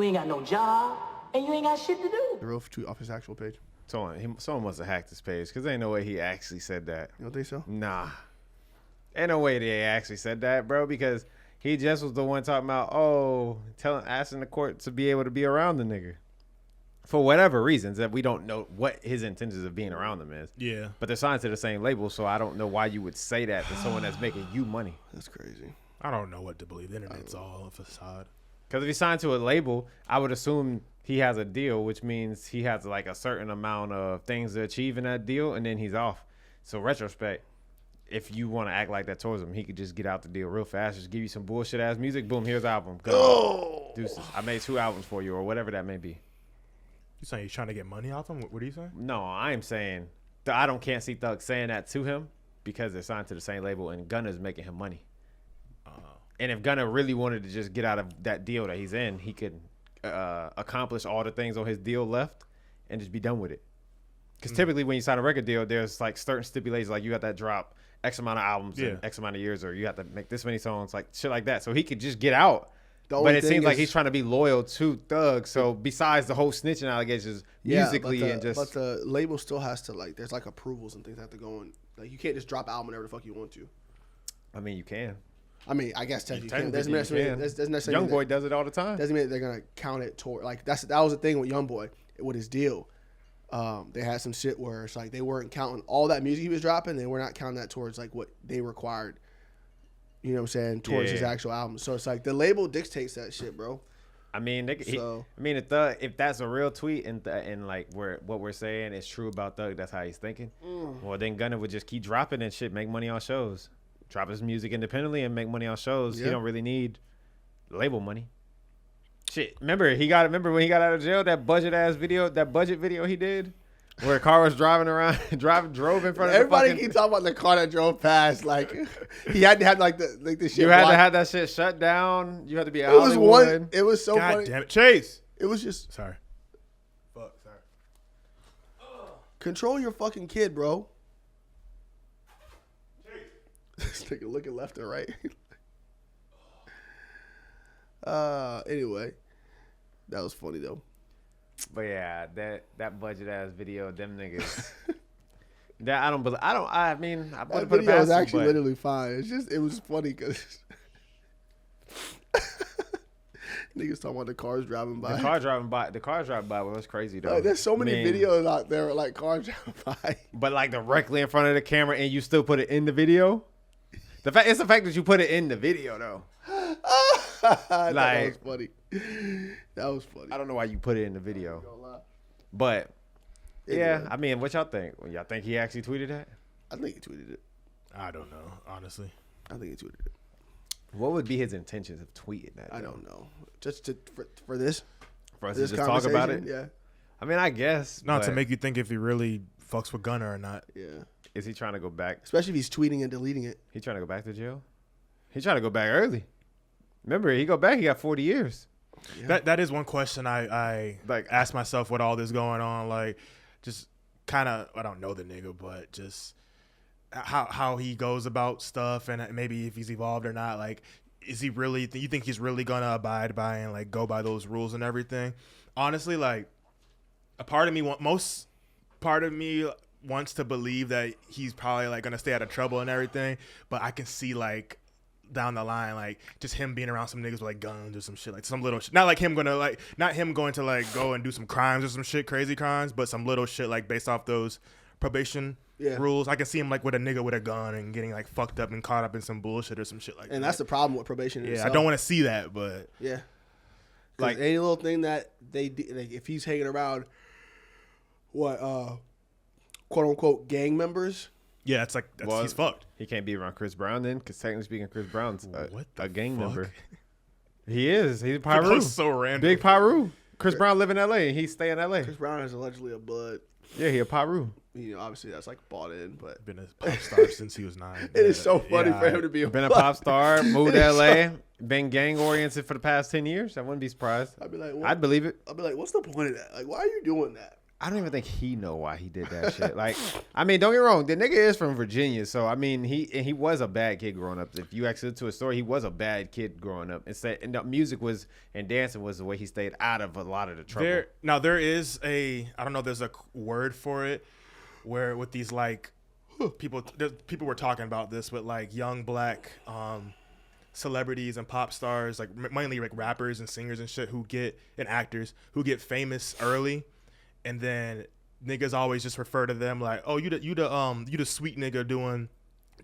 You ain't got no job, and you ain't got shit to do. The real tweet off his actual page. Someone must have hacked his page because ain't no way he actually said that. You don't think so? Nah. Ain't no way they actually said that, bro, because he just was the one talking about, asking the court to be able to be around the nigga. For whatever reasons that we don't know what his intentions of being around them is. Yeah. But they're signed to the same label, so I don't know why you would say that to someone that's making you money. That's crazy. I don't know what to believe. The internet's all a facade. Because if he's signed to a label, I would assume he has a deal, which means he has like a certain amount of things to achieve in that deal, and then he's off. So retrospect, if you want to act like that towards him, he could just get out the deal real fast. Just give you some bullshit ass music. Boom, here's the album. Go. Deuces. I made 2 albums for you, or whatever that may be. You saying he's trying to get money off him? What are you saying? No, I am saying can't see Thug saying that to him because they're signed to the same label and Gunna's making him money. And if Gunna really wanted to just get out of that deal that he's in, he could accomplish all the things on his deal left and just be done with it. Because typically when you sign a record deal, there's like certain stipulations, like you got that drop X amount of albums in X amount of years, or you have to make this many songs, like shit like that. So he could just get out. But it seems like he's trying to be loyal to Thug. So besides the whole snitching allegations, musically but the label still has to there's like approvals and things that have to go in. Like you can't just drop an album whenever the fuck you want to. I mean, you can. I mean, I guess technically you can. Doesn't necessarily Youngboy does it all the time. Doesn't mean they're gonna count it toward that was the thing with Youngboy with his deal. They had some shit where it's like they weren't counting all that music he was dropping. They were not counting that towards like what they required. You know what I'm saying? Towards his actual album. So it's like the label dictates that shit, bro. I mean, if that's a real tweet and like what we're saying is true about Thug, that's how he's thinking. Well, then Gunna would just keep dropping and shit, make money on shows. Drop his music independently and make money on shows. Yeah. He don't really need label money. Shit, remember when he got out of jail, that budget video he did, where a car was drove in front of everybody keep talking about the car that drove past. Like he had to have the shit. You had to have that shit shut down. You had to be out. It was so God funny. Damn it, Chase. It was just sorry. Control your fucking kid, bro. This nigga looking left and right. Anyway, that was funny though. But yeah, that budget ass video, them niggas. I mean, I that video was actually literally fine. It was funny because niggas talking about the cars driving by. The cars driving by was crazy though. There's so many videos out there like cars driving by. But like directly in front of the camera, and you still put it in the video. It's the fact that you put it in the video though. That was funny. That was funny. I don't know why you put it in the video. But yeah, I mean, what y'all think? Y'all think he actually tweeted that? I think he tweeted it. I don't know, honestly. I think he tweeted it. What would be his intentions of tweeting that? I don't know. Just for this? For us to just talk about it? Yeah. I mean, I guess. Not to make you think if he really fucks with Gunna or not. Yeah. Is he trying to go back? Especially if he's tweeting and deleting it. He trying to go back to jail? He trying to go back early. Remember, he go back, he got 40 years. Yeah. That is one question I like ask myself with all this going on. Like, just kind of, I don't know the nigga, but just how he goes about stuff and maybe if he's evolved or not. Like, is he really, you think he's really going to abide by and like go by those rules and everything? Honestly, like, part of me wants to believe that he's probably like going to stay out of trouble and everything, but I can see like down the line, like just him being around some niggas with like guns or some shit, like some little shit. Not him going to like go and do some crimes or some shit, crazy crimes, but some little shit like based off those probation rules. I can see him like with a nnigga with a gun and getting like fucked up and caught up in some bullshit or some shit like that. And that's the problem with probation. Yeah, I don't want to see that, but yeah, like any little thing that they like, if he's hanging around quote unquote gang members. Yeah, it's like he's fucked. He can't be around Chris Brown then, because technically speaking, Chris Brown's a gang fuck? member. He is. He's Pyru. That was so random. Big Pyru. Chris Brown live in L.A. and he stay in L.A. Chris Brown is allegedly a blood. Yeah, he a Pyru. You know, obviously that's like bought in, but been a pop star since he was 9. It is so funny for him to be been a pop star, moved to L.A., been gang oriented for the past 10 years. I wouldn't be surprised. I'd be like, I'd believe it. I'd be like, what's the point of that? Like, why are you doing that? I don't even think he know why he did that shit. Like, I mean, don't get me wrong, the nigga is from Virginia, so I mean, he was a bad kid growing up. If you actually to a story, he was a bad kid growing up. And the music was and dancing was the way he stayed out of a lot of the trouble. There is I don't know, there's a word for it, where with these like people were talking about this with like young black celebrities and pop stars, like mainly like rappers and singers and shit and actors who get famous early. And then niggas always just refer to them like, oh, you the sweet nigga doing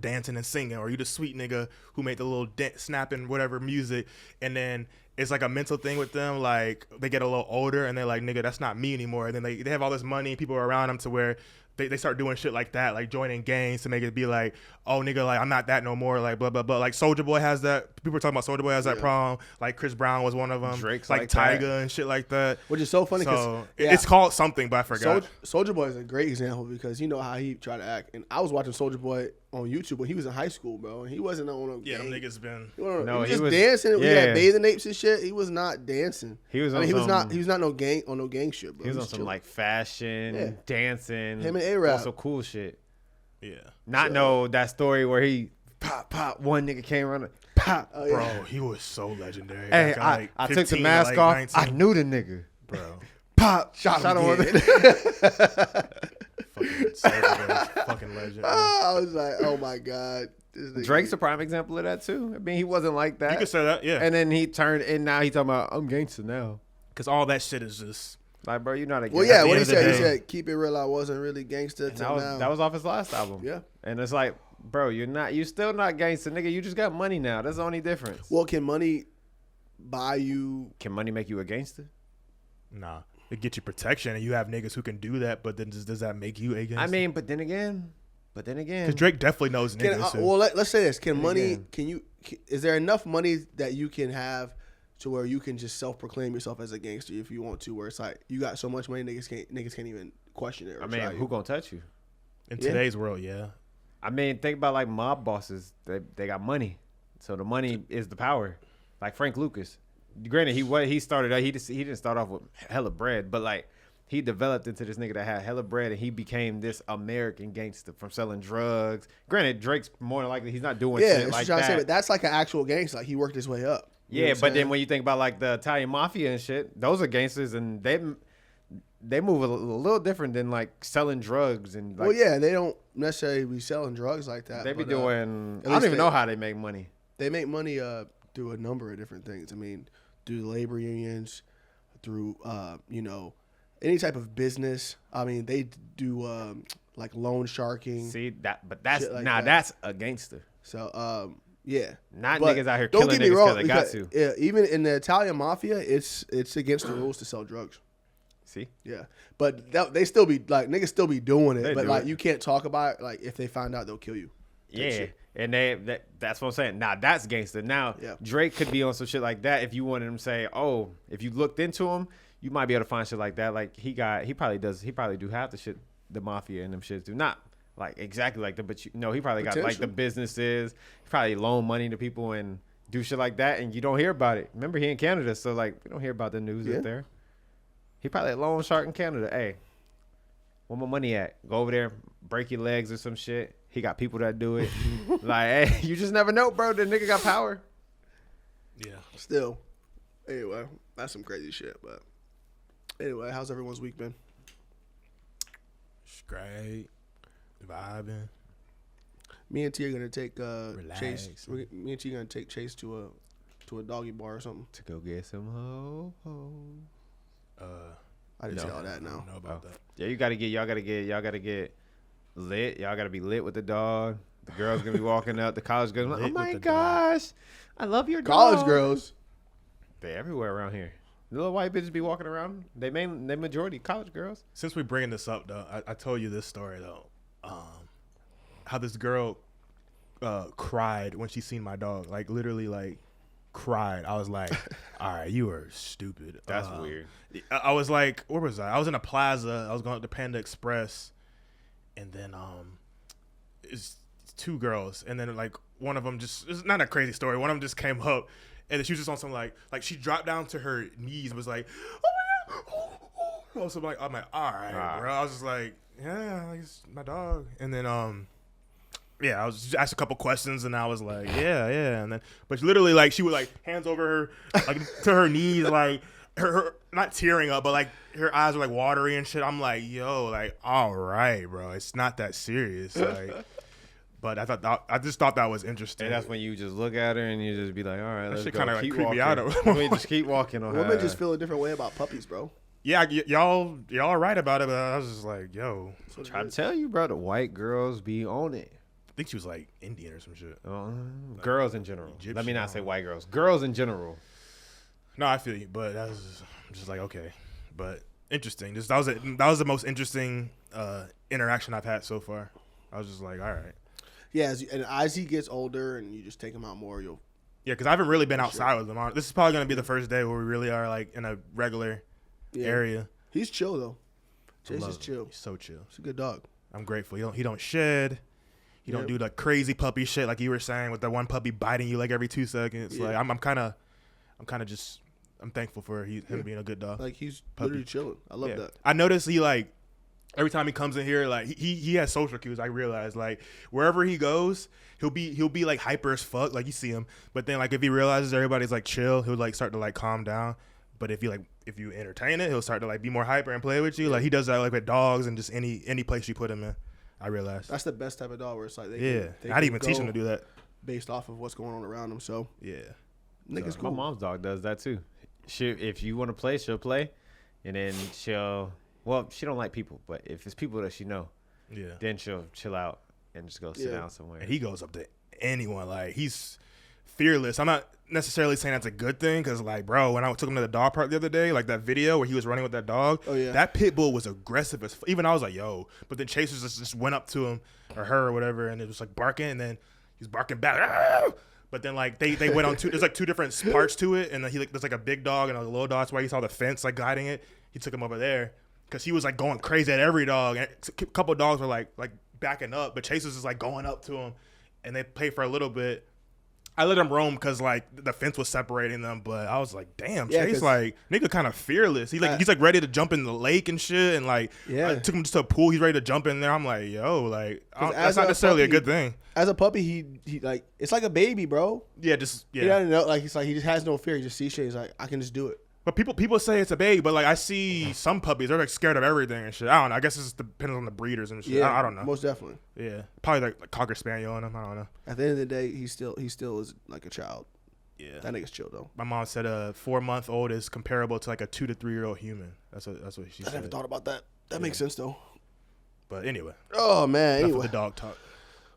dancing and singing, or you the sweet nigga who made the little snapping whatever music. And then it's like a mental thing with them. Like they get a little older and they're like, nigga, that's not me anymore. And then they have all this money, people are around them to where they start doing shit like that, like joining gangs to make it be like, oh, nigga, like I'm not that no more, like blah blah blah. Like Soulja Boy has that. People were talking about Soulja Boy has that problem. Like Chris Brown was one of them. Drake's like Tyga and shit like that. Which is so funny because it's called something, but I forgot. Soulja Boy is a great example because you know how he tried to act. And I was watching Soulja Boy on YouTube when he was in high school, bro, and he wasn't on a them niggas been. He was dancing. Yeah. He had bathing apes and shit. He was not dancing. He was. He was not no gang shit, bro. He was on some like fashion, dancing. Him and A-Rap. Also cool shit. Yeah. That story where he pop one nigga came around pop. Oh, yeah. Bro, he was so legendary. Hey, I took the mask off. 19. I knew the nigga. Bro. Pop shot him again. Fucking legend. I was like, oh my god. Drake's a prime example of that too. I mean, he wasn't like that. You could say that, yeah. And then he turned, and now he talking about I'm gangster now. Because all that shit is just like, bro, you're not a gangster. Well, yeah, what he said, keep it real. I wasn't really gangster till now. That was off his last album. Yeah, and it's like, bro, you're still not gangster, nigga. You just got money now. That's the only difference. Well, can money buy you? Can money make you a gangster? Nah. It get you protection, and you have niggas who can do that. But then does that make you a gangster? I mean, but then again, because Drake definitely knows niggas. Well, let's say this: can money? Is there enough money that you can have to where you can just self-proclaim yourself as a gangster if you want to? Where it's like you got so much money, niggas can't even question it. I mean, who gonna touch you in today's world? Yeah. I mean, think about like mob bosses. They got money, so the money is the power. Like Frank Lucas. Granted, he started out. He didn't start off with hella bread, but like he developed into this nigga that had hella bread, and he became this American gangster from selling drugs. Granted, Drake's more than likely he's not doing shit like that. Say, but that's like an actual gangster. Like he worked his way up. Yeah, but then when you think about like the Italian mafia and shit, those are gangsters, and they move a little different than like selling drugs and. Like, well, yeah, they don't necessarily be selling drugs like that. They be doing. I don't even know how they make money. They make money through a number of different things. I mean, through the labor unions, through any type of business. I mean, they do like loan sharking. See that, but that's that's a gangster. So yeah, not niggas out here killing niggas because they got to. Yeah, even in the Italian mafia, it's against the rules to sell drugs. See, yeah, but they still be like niggas still be doing it, they but like you can't talk about it. Like if they find out, they'll kill you. Yeah. And that's what I'm saying. Now that's gangster. Now Drake could be on some shit like that if you wanted him to say, oh, if you looked into him, you might be able to find shit like that. Like he probably do half the shit the mafia and them shits do. Not like exactly like that, but he probably got like the businesses. He probably loan money to people and do shit like that, and you don't hear about it. Remember, he in Canada, so like we don't hear about the news up there. He probably a loan shark in Canada. Hey, where my money at? Go over there, break your legs or some shit. He got people that do it. Like, hey, you just never know, bro. The nigga got power. Yeah. Still. Anyway, that's some crazy shit. But anyway, how's everyone's week been? It's great. Vibing. Me and T are gonna take Relax. Chase. Me and T are gonna take Chase to a doggy bar or something. To go get some ho. I didn't say all that now. I don't know about that. Yeah, y'all gotta get lit. Y'all gotta be lit with the dog. The girl's gonna be walking up. The college girls, like, oh my gosh, I love your dog. College girls. They everywhere around here. The little white bitches be walking around. They majority college girls. Since we bringing this up though, I told you this story though. How this girl cried when she seen my dog. Like literally like cried. I was like, all right, you are stupid. That's weird. I was like, where was I? I was in a plaza. I was going to Panda Express. And then it's two girls. And then like one of them it's not a crazy story. One of them just came up and she was just on some like she dropped down to her knees and was like, oh my God. So I'm like, all right, bro. I was just like, yeah, like, it's my dog. And then, yeah, I was just asked a couple questions, and I was like, yeah. And then, but literally, like, she would like hands over her, like to her knees, like her not tearing up, but like her eyes were like watery and shit. I'm like, yo, like, all right, bro, it's not that serious, like. But I just thought that was interesting. And that's when you just look at her and you just be like, all right, let's shit go. kind of like Keep creep me walking. out. Let me just keep walking on her. Women just feel a different way about puppies, bro. Yeah, y'all are right about it, but I was just like, yo. Try to tell you, bro, the white girls be on it. I think she was like Indian or some shit. Girls in general. Egyptian, Let me not say white girls. Girls in general. No, I feel you, but I'm just like, okay. But interesting. That was the most interesting interaction I've had so far. I was just like, all right. Yeah, as he gets older and you just take him out more, you'll. Yeah, because I haven't really been outside with him. This is probably going to be the first day where we really are like in a regular area. He's chill though. Chase is chill. He's so chill. He's a good dog. I'm grateful. He don't shed. He don't do the crazy puppy shit like you were saying with the one puppy biting you like every 2 seconds. Yeah. Like I'm thankful for him being a good dog. Like he's literally chilling. I love that. I noticed he like every time he comes in here, like he has social cues. I realize like wherever he goes, he'll be like hyper as fuck. Like you see him, but then like if he realizes everybody's like chill, he'll like start to like calm down. But if you entertain it, he'll start to like be more hyper and play with you. Like he does that like with dogs and just any place you put him in. I realized that's the best type of dog where it's like they I'd even teach him to do that based off of what's going on around him. So niggas cool. My mom's dog does that too. If you want to play, she'll play, and then she don't like people, but if it's people that she know, then she'll chill out and just go sit down somewhere. And he goes up to anyone. Like he's fearless. I'm not necessarily saying that's a good thing because like, bro, when I took him to the dog park the other day, like that video where he was running with that dog, that pit bull was aggressive as even I was like, yo. But then Chasers just went up to him or her or whatever, and it was like barking, and then he was barking back. Arr! But then like they went on there's like two different parts to it, and then there's like a big dog and a little dog. That's why you saw the fence like guiding it. He took him over there because he was like going crazy at every dog, and a couple of dogs were like backing up, but Chasers is like going up to him, and they played for a little bit. I let him roam because like the fence was separating them, but I was like, damn, Chase, like nigga, kind of fearless. He's like ready to jump in the lake and shit, and like I took him just to a pool. He's ready to jump in there. I'm like, yo, like that's not necessarily a good thing. As a puppy, he like it's like a baby, bro. Yeah. He doesn't know, like he just has no fear. He just sees shit. He's like, I can just do it. But people say it's a baby, but like I see some puppies, they're like scared of everything and shit. I don't know. I guess it just depends on the breeders and shit. Yeah, I don't know. Most definitely. Yeah, probably like Cocker Spaniel in him. I don't know. At the end of the day, he still is like a child. Yeah, that nigga's chill though. My mom said a 4-month-old is comparable to like a 2 to 3-year-old human. That's what she said. I never thought about that. That makes sense though. But anyway. Oh man. Enough of the dog talk.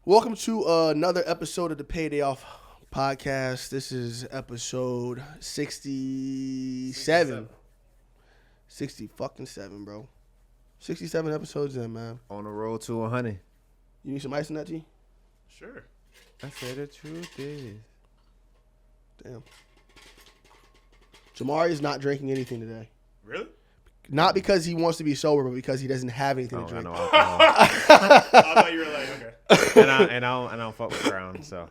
Welcome to another episode of the Payday Off podcast. This is episode 67. 60-fucking-7, bro. 67 episodes in, man. On the road to 100. You need some ice in that, G? Sure. I say the truth is. Damn. Jamaree is not drinking anything today. Really? Not because he wants to be sober, but because he doesn't have anything to drink. I thought you were like, okay. and I don't fuck with Crown, so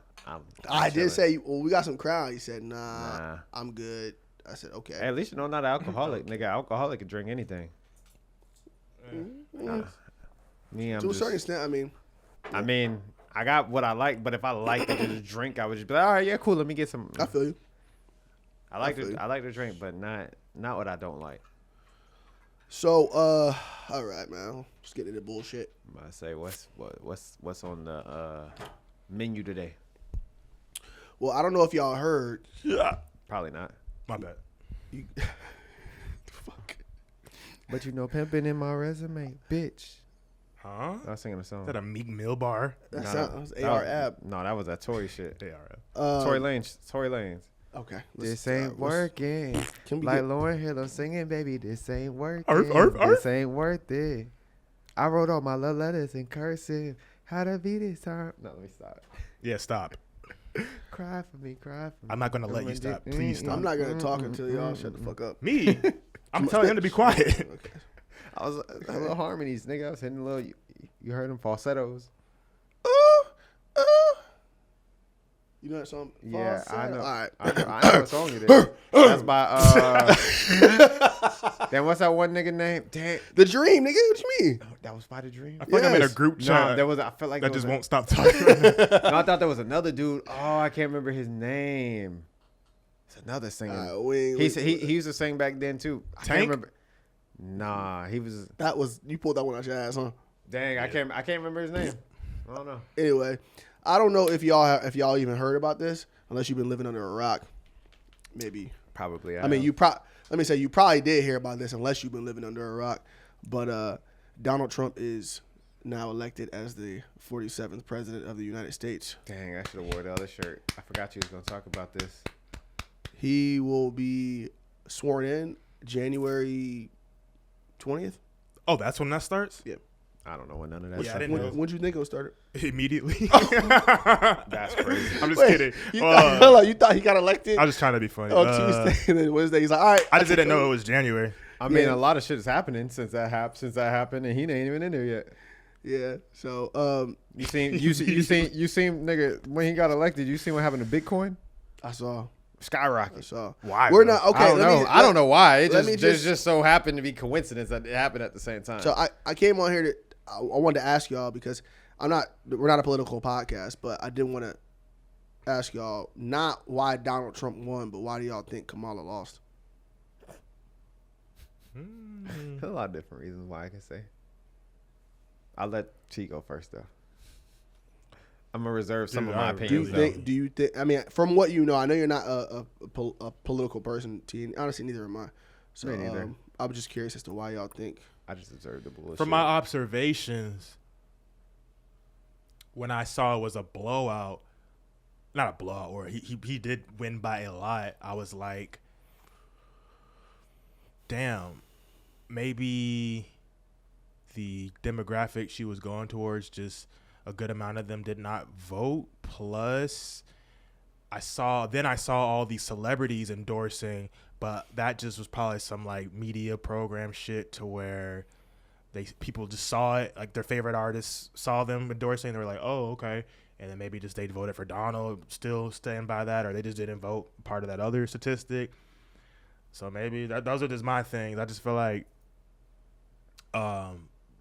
I did say, well, we got some Crown. He said, nah. I'm good. I said, okay. Hey, at least you know I'm not an alcoholic. Nigga, alcoholic can drink anything. Nah. Me, I'm to a certain extent, I mean, I got what I like, but if I like to just drink, I would just be like, all right, yeah, cool, let me get some. I feel you. I like to drink, but not what I don't like. So, all right, man. Let's get into bullshit. I say, what's on the menu today? Well, I don't know if y'all heard. Yeah. Probably not. My bad. Fuck. But you know, pimping in my resume, bitch. Huh? I was singing a song. Is that a Meek Mill bar? That was AR Ab. No, that was that Tory shit. AR. Tory Lanez. Okay. This ain't working. Like Lauren Hill, I'm singing, baby. This ain't working. This ain't worth it. I wrote all my love letters in cursive. How to be this time? No, let me stop. Yeah, stop. Cry for me. I'm not gonna let you stop. Please stop. I'm not gonna talk until y'all shut the fuck up. Me? I'm telling him to be quiet. Okay. I was a little harmonies, nigga. I was hitting a little. You heard them falsettos. You know that song? Yeah, Falsetto? I know. All right. I know what song it is. That's by Then what's that one nigga name? Damn, The Dream, nigga. What you mean? that was by the Dream. I feel like I'm in a Yes. group No, chat there was. I felt like that there just was won't stop talking. No, I thought there was another dude. Oh, I can't remember his name. It's another singer. He used to sing back then too. I can't Tank? remember. Nah, he was. That was you pulled that one out your ass, huh? Dang, I can't remember his name. I don't know. Anyway, I don't know if y'all even heard about this unless you've been living under a rock. Maybe. Probably. I mean, let me say you probably did hear about this unless you've been living under a rock. But Donald Trump is now elected as the 47th president of the United States. Dang, I should have wore the other shirt. I forgot you was gonna talk about this. He will be sworn in January 20th. Oh, that's when that starts? Yeah. I don't know when none of that. Yeah, I stuff didn't was. know. When do you think it'll start? Immediately. That's crazy. I'm just kidding. You thought he got elected I was just trying to be funny. on Tuesday and then Wednesday he's like, all right. I just didn't know it was January. I mean, Yeah. a lot of shit is happening since that happened, and he ain't even in there yet. Yeah. So You seen nigga when he got elected. You seen what happened to Bitcoin? I saw. Skyrocket. Why? We're bro? not okay. I don't know. I don't know why. It let me just so happened to be coincidence that it happened at the same time. So I came on here to I wanted to ask y'all because we're not a political podcast, but I did want to ask y'all not why Donald Trump won, but why do y'all think Kamala lost? There's a lot of different reasons why I can say. I'll let T go first though. I'm gonna reserve some Dude, of my I opinions. really though. Do you think? I mean, from what you know, I know you're not a political person. T. And honestly, neither am I. So Me neither. I was just curious as to why y'all think. I just observed the bullshit. From my observations, when I saw it was a blowout, not a blowout, or he did win by a lot, I was like, damn, maybe the demographic she was going towards, just a good amount of them did not vote. Plus, I saw all these celebrities endorsing, but that just was probably some like media program shit to where people just saw it, like their favorite artists saw them endorsing, they were like, oh, okay. And then maybe just they voted for Donald, still stand by that, or they just didn't vote part of that other statistic. So maybe those are just my things. I just feel like a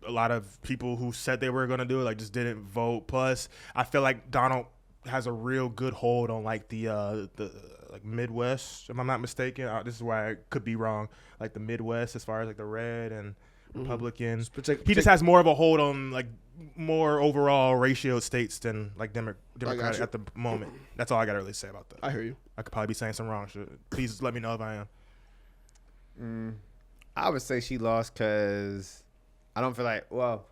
lot of people who said they were going to do it, like, just didn't vote. Plus, I feel like Donald has a real good hold on like the like Midwest, if I'm not mistaken. This is why I could be wrong. Like the Midwest, as far as like the red and Republicans, he just has more of a hold on like more overall ratio states than like Democratic at the moment. That's all I gotta really say about that. I hear you. I could probably be saying some wrong shit. Please let me know if I am. I would say she lost because I don't feel like. Well,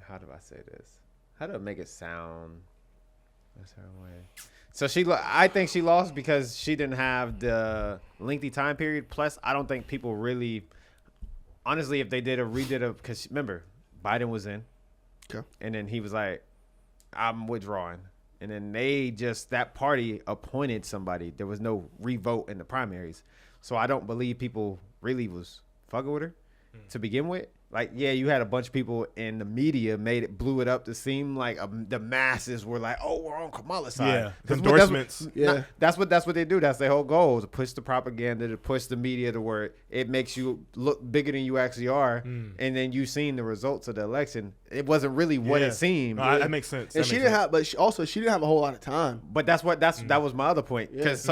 how do I say this? How do I make it sound? That's her way. So I think she lost because she didn't have the lengthy time period. Plus, I don't think people really, honestly, if they redid it, because remember, Biden was in, Okay. and then he was like, I'm withdrawing. And then that party appointed somebody. There was no revote in the primaries. So I don't believe people really was fucking with her to begin with. Like, yeah, you had a bunch of people in the media blew it up to seem like the masses were like, oh, we're on Kamala's side. Yeah, 'Cause endorsements. That's what they do. That's their whole goal, to push the propaganda, to push the media to where it makes you look bigger than you actually are. And then you seen the results of the election. It wasn't really what it seemed. No, that makes sense. And she didn't have, but she didn't have a whole lot of time. But that was my other point. Because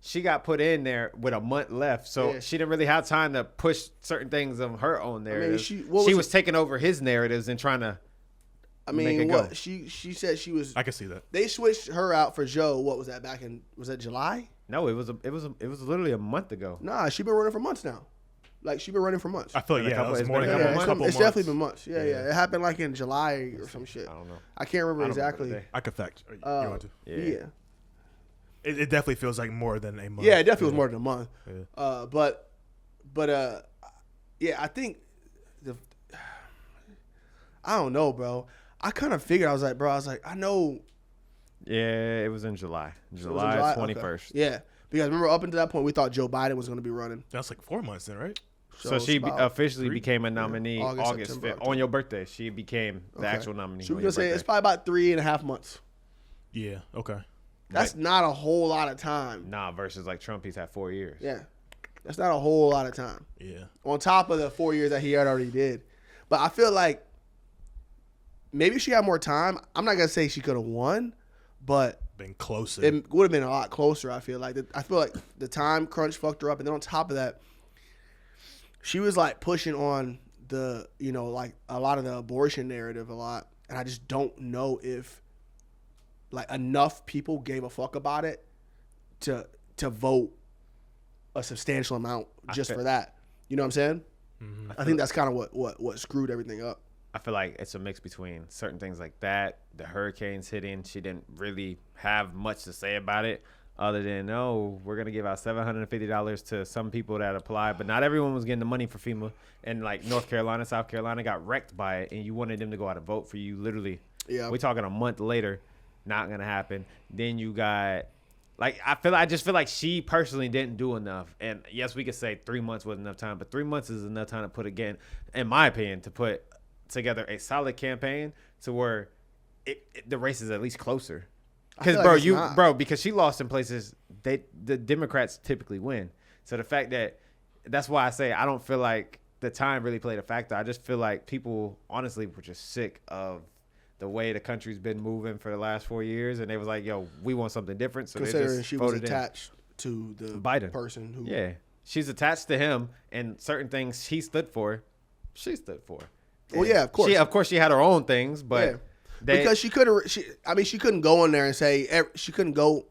she got put in there with a month left, so she didn't really have time to push certain things of her own narrative. she was taking over his narratives and trying to. Make it go. She said she was. I can see that. They switched her out for Joe. What was that back in? Was that July? No, it was literally a month ago. Nah, she been running for months now. Like she been running for months. I feel like Been a that was couple- more it's than been a a couple couple It's months. definitely been months. Yeah. It happened like in July or some shit. I don't know. I can't remember I don't remember exactly. the day. I could fact. You want to? Yeah. It definitely feels like more than a month. Yeah, it definitely was more than a month. Yeah. But I think I don't know, bro. I kind of figured I was like, I know. Yeah, it was in July. It was in July Okay. 21st. Yeah, because remember up until that point we thought Joe Biden was going to be running. That's like 4 months then, right? So it's she about- officially became a nominee August, August September, 5th. On your birthday. She became the Okay. actual nominee. So on we're your gonna say birthday. it's probably about 3.5 months. Yeah. Okay. That's not a whole lot of time. Nah, versus like Trump, he's had 4 years. Yeah. That's not a whole lot of time. Yeah. On top of the 4 years that he had already did. But I feel like maybe she had more time. I'm not going to say she could have won, but Been closer. it would have been a lot closer, I feel like. I feel like the time crunch fucked her up. And then on top of that, she was like pushing on the, like a lot of the abortion narrative a lot. And I just don't know if like enough people gave a fuck about it to vote a substantial amount just for that. You know what I'm saying? Mm-hmm. I think that's kind of what screwed everything up. I feel like it's a mix between certain things like that, the hurricanes hitting. She didn't really have much to say about it other than, we're going to give out $750 to some people that apply. But not everyone was getting the money for FEMA. And like North Carolina, South Carolina got wrecked by it. And you wanted them to go out and vote for you literally. Yeah. We're talking a month later. Not going to happen. Then you got... I just feel like she personally didn't do enough. And yes, we could say 3 months wasn't enough time, but 3 months is enough time to put, again, in my opinion, to put together a solid campaign to where the race is at least closer. Because because she lost in places the Democrats typically win. So the fact that's why I say I don't feel like the time really played a factor. I just feel like people honestly were just sick of the way the country's been moving for the last 4 years, and they was like, "Yo, we want something different." So considering they just she was voted attached to the Biden person who, she's attached to him, and certain things he stood for, she stood for. Well, yeah, of course. Of course, she had her own things, but because she couldn't. She couldn't go in there and say she couldn't go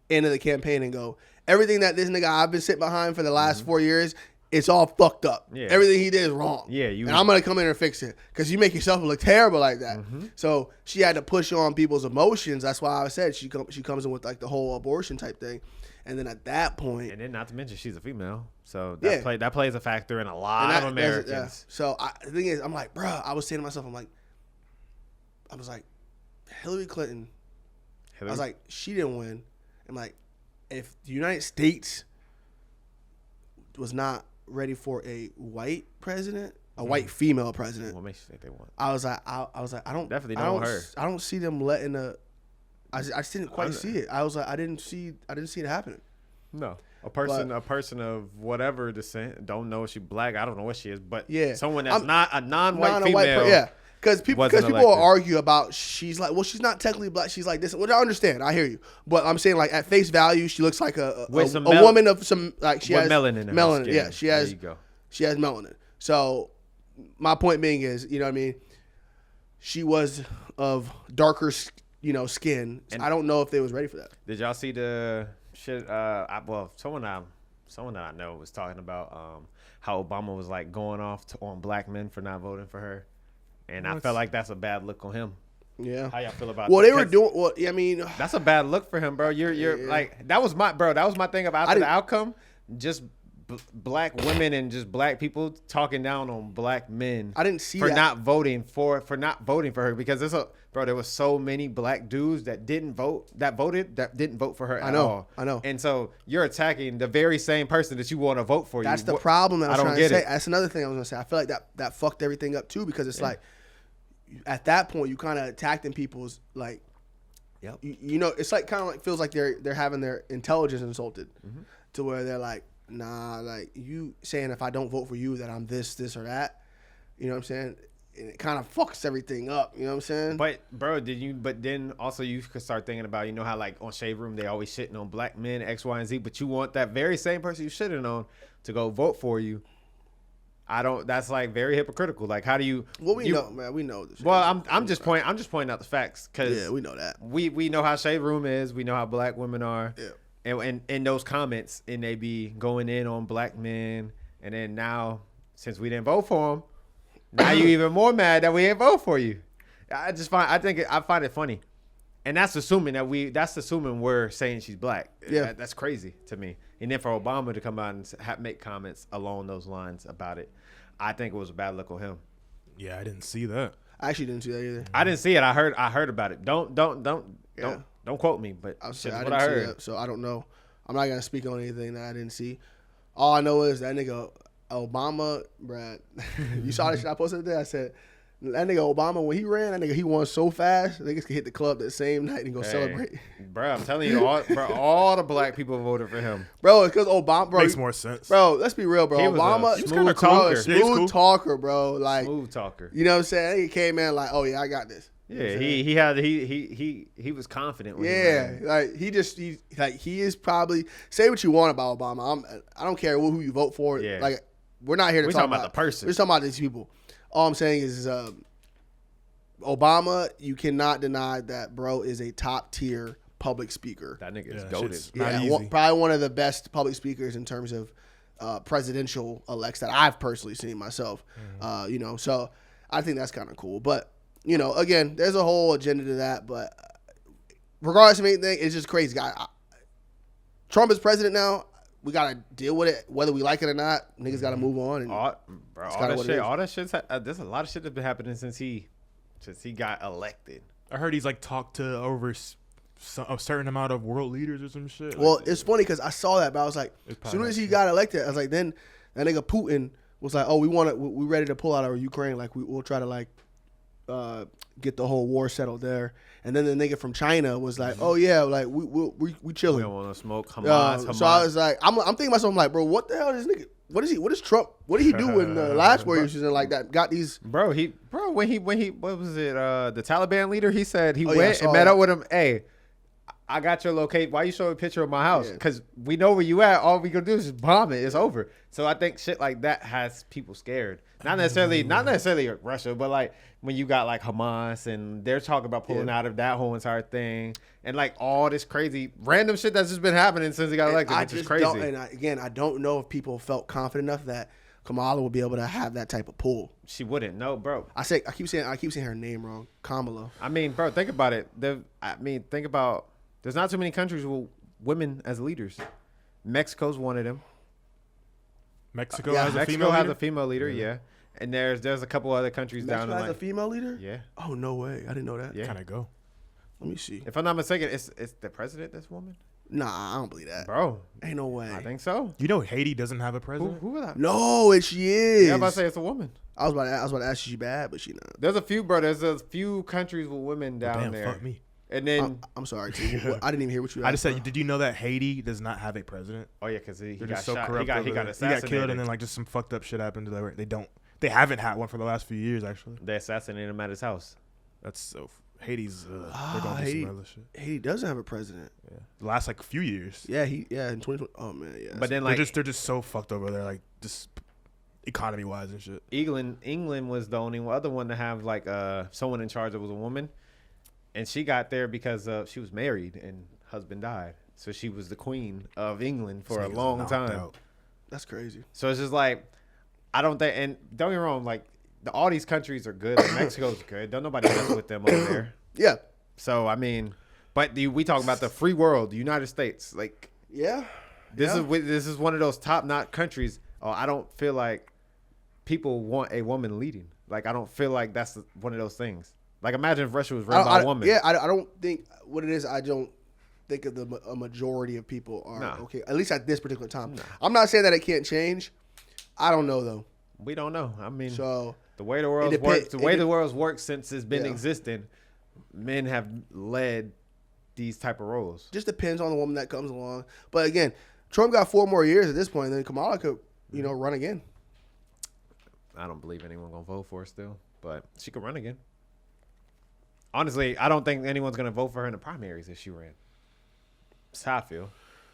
into the campaign and go everything that this nigga I've been sitting behind for the last 4 years. It's all fucked up. Yeah. Everything he did is wrong. Yeah, and I'm gonna come in and fix it because you make yourself look terrible like that. Mm-hmm. So she had to push on people's emotions. That's why I said she comes in with like the whole abortion type thing, and then at that point, and then not to mention she's a female, so that plays a factor in a lot of Americans. Yeah. So the thing is, I'm like, bro, I was saying to myself, I was like, Hillary Clinton. I was like, she didn't win. I'm like, if the United States was not ready for a white president, a white female president. What makes you think they want? I was like, I don't definitely don't want her. I don't see them letting I just didn't quite see it. I was like, I didn't see it happening. No, a person of whatever descent, don't know if she black. I don't know what she is, but someone that's not a non-white female. Because people will argue about she's not technically black. She's like this, which I understand. I hear you, but I'm saying like at face value, she looks like a woman of some like she has melanin. Melanin, yeah, she has. There you go. She has melanin. So my point being is, you know what I mean. She was of darker, skin. And I don't know if they was ready for that. Did y'all see the shit? Someone that I know was talking about how Obama was like going off on black men for not voting for her. And I felt like that's a bad look on him. Yeah. How y'all feel about that? Well, they were doing. Well, I mean, that's a bad look for him, bro. You're like that was my thing about the outcome. Just black women and just black people talking down on black men. I didn't see for not voting for her because there was so many black dudes that didn't vote that didn't vote for her at all. I know. And so you're attacking the very same person that you want to vote for. That's the problem that I was trying to say. That's another thing I was gonna say. I feel like that fucked everything up too because it's like at that point you kind of attacking people's like. Yep. It's like kind of like feels like they're having their intelligence insulted, to where they're like, nah, like you saying if I don't vote for you that I'm this or that, you know what I'm saying? And it kind of fucks everything up, you know what I'm saying? But bro, but then also you could start thinking about, how like on Shade Room they always shitting on black men X, Y, and Z, but you want that very same person you shitting on to go vote for you. That's like very hypocritical. Like how do you? Well, we know, man. We know this. Well, I'm just pointing out the facts because we know that we know how Shade Room is. We know how black women are. Yeah. And in those comments, and they be going in on black men, and then now since we didn't vote for them, now you even more mad that we didn't vote for you. I find it funny, and that's assuming we're saying she's black. Yeah, that's crazy to me. And then for Obama to come out and make comments along those lines about it, I think it was a bad look on him. Yeah, I didn't see that. I actually didn't see that either. I didn't see it. I heard about it. Don't quote me, but I didn't see that, so I don't know. I'm not gonna speak on anything that I didn't see. All I know is that nigga Obama, Brad. You saw the shit I posted today. I said That nigga Obama, when he ran, that nigga, he won so fast, niggas could hit the club that same night and go celebrate. Bro, I'm telling you, all the black people voted for him. Bro, it's because Obama, bro. Makes more sense. Bro, let's be real, bro. He was Obama, a smooth talker. Bro, Yeah, he's smooth cool. talker, bro. Like, Smooth talker. you know what I'm saying? He came in like, oh yeah, I got this. You know Yeah, what I'm saying? he was confident. When Yeah, he ran. like he is probably, say what you want about Obama. I don't care who you vote for. Yeah. Like, we're not here to We talk talking about the person. We're talking about these people. All I'm saying is, Obama, you cannot deny that bro is a top tier public speaker. That nigga is Yeah, goated. shit's not Yeah, easy. probably one of the best public speakers in terms of presidential elects that I've personally seen myself. You know, so I think that's kind of cool. But you know, again, there's a whole agenda to that. But regardless of anything, it's just crazy. Trump is president now. We gotta deal with it, whether we like it or not. Niggas gotta move on. And All kinda that what it shit. is. All that shit's. There's a lot of shit that's been happening since he got elected. I heard he's like talked to over a certain amount of world leaders or some shit. well, Like, it's funny because I saw that, but I was like, It's as soon probably as he not got elected, I was like, then that nigga Putin was like, oh, we ready to pull out of Ukraine. Like we'll try to like get the whole war settled there. And then the nigga from China was like, oh yeah, like we chilling. We don't want to smoke Hamas. So I was like, I'm thinking to myself, I'm like, bro, what the hell is this nigga? What is Trump? What did he do in the last 4 years and like that? Got these. When he what was it? The Taliban leader. He said he Oh, yeah, I went saw and met that. up with him. Hey, I got your location. Why you show a picture of my house? Yeah. Because we know where you at. All we gonna do is just bomb it. It's over. So I think shit like that has people scared. Not necessarily Russia, but like when you got like Hamas and they're talking about pulling out of that whole entire thing and like all this crazy random shit that's just been happening since he got elected, which is crazy. I don't know if people felt confident enough that Kamala will be able to have that type of pull. She wouldn't. No, bro. I keep saying her name wrong. Kamala. I mean, bro, think about it. Think about. There's not too many countries with women as leaders. Mexico's one of them. Mexico Yeah, has a Mexico female has leader? a female leader, yeah. And there's a couple other countries Mexico down in has a like, female leader? yeah. Oh no way! I didn't know that. Yeah. Kind of go. Let me see. If I'm not mistaken, it's the president that's woman, Nah, I don't believe that. bro. Ain't no way. I think so. You know Haiti doesn't have a president? Who was that? No, she is. Yeah, I'm about to say it's a woman. I was about to ask you, she bad, but she not. There's a few, bro. There's a few countries with women down Damn, there. fuck me. And then, I'm sorry, T. I didn't even hear what you. I just asked, said, did you know that Haiti does not have a president? oh yeah, because he They're got just so shot. corrupt. He got over there. assassinated. He got killed, and then like just some fucked up shit happened to them. They haven't had one for the last few years. Actually, They assassinated him at his house. that's so. Haiti's they're Ah, going through Haiti. some other shit. Haiti doesn't have a president. Yeah, the last like few years. Yeah, in 2020. Oh man, yeah. But then like They're just so fucked over there, like just economy wise and shit. England was the only other one to have like someone in charge that was a woman, and she got there because she was married and husband died, so she was the queen of England for a Niggas long knocked time. out. that's crazy. So it's just like I don't think, and don't get me wrong, like all these countries are good. Like, Mexico's good. Don't nobody mess with them over there. Yeah, So I mean, but we talk about the free world, the United States, like. yeah. This Yeah. is one of those top-notch countries. I don't feel like people want a woman leading. Like I don't feel like that's one of those things. Like imagine if Russia was run by a woman. Yeah, I don't think what it is. I don't think of a majority of people are Nah. okay. At least at this particular time. I'm not saying that it can't change. I don't know though. We don't know. I mean, So the way the world's It depe- worked, it de- the world's worked since it's been Yeah. existing, men have led these type of roles. just depends on the woman that comes along. But again, Trump got 4 more years at this point. And then Kamala could, run again. I don't believe anyone gonna vote for her still, but she could run again. Honestly, I don't think anyone's gonna vote for her in the primaries if she ran. That's how I feel.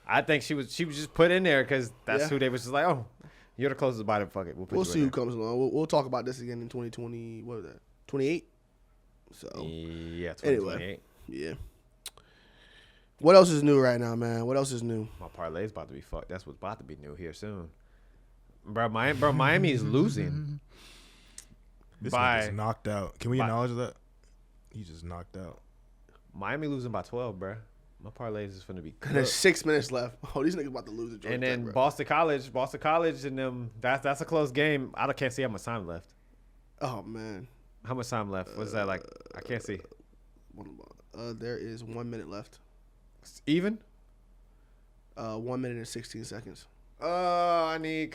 I think she was just put in there because that's Yeah. who they was just like, oh, you're the closest body. Fuck it, we'll put We'll you see in who comes along. We'll talk about this again in 2020. What was that? 28. So there. Yeah, Anyway. 2028. yeah. What else is new right now, man? What else is new? My parlay's about to be fucked. That's what's about to be new here soon. Miami is losing. This By- nigga's knocked out. Can we by- acknowledge that? He just knocked out. Miami losing by 12, bro. My parlays is gonna be And there's cooked. 6 minutes left. Oh, these niggas about to lose a And then bro. Boston College, and them. That's a close game. I can't see how much time left. Oh man. How much time left? What's that like? I can't see. There is 1 minute left. Even? 1 minute and 16 seconds. Oh, I need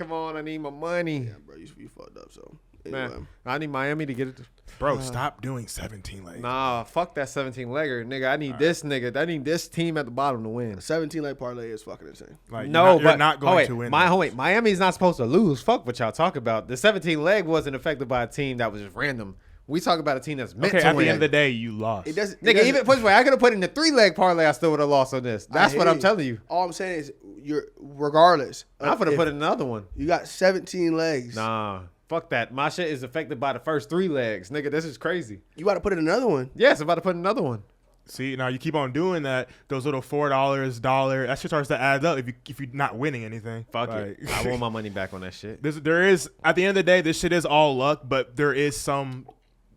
my money. Yeah, bro, you fucked up. So Man, I need Miami to get it. Bro, stop doing 17 legs. Nah, fuck that 17-legger. Nigga, I need this nigga. I need this team at the bottom to win. 17-leg parlay is fucking insane. Like, No, you're not going to win. Miami's not supposed to lose. Fuck what y'all talk about. The 17-leg wasn't affected by a team that was just random. We talk about a team that's meant to win. At the end of the day, you lost. Nigga, even put this way, I could have put in the 3-leg parlay. I still would have lost on this. That's what I'm telling you. All I'm saying is, regardless. I'm gonna put in another one. You got 17 legs. Nah, fuck that. My shit is affected by the first 3 legs, nigga. This is crazy. You about to put in another one? Yes, I'm about to put in another one. See, now you keep on doing that. Those little $4, that shit starts to add up if you're not winning anything. Fuck it. I want my money back on that shit. There is, at the end of the day, this shit is all luck, but there is some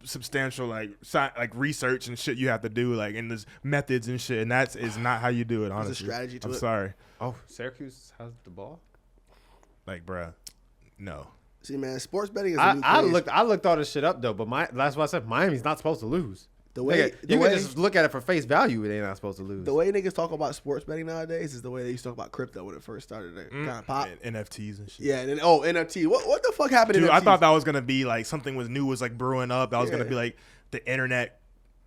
substantial like research and shit you have to do, like, and there's methods and shit, and that is not how you do it. Honestly, there's a strategy to it. I'm sorry. Oh, Syracuse has the ball. Like, bruh, no. See, man, sports betting is a new craze. I looked all this shit up though, but that's why I said Miami's not supposed to lose. You can just look at it for face value. They're not supposed to lose. The way niggas talk about sports betting nowadays is the way they used to talk about crypto when it first started. Kind of pop. And NFTs and shit. Yeah, and then, NFT. What the fuck happened? Dude, to NFTs? I thought that was gonna be like something was new, was like brewing up. That was gonna be like the internet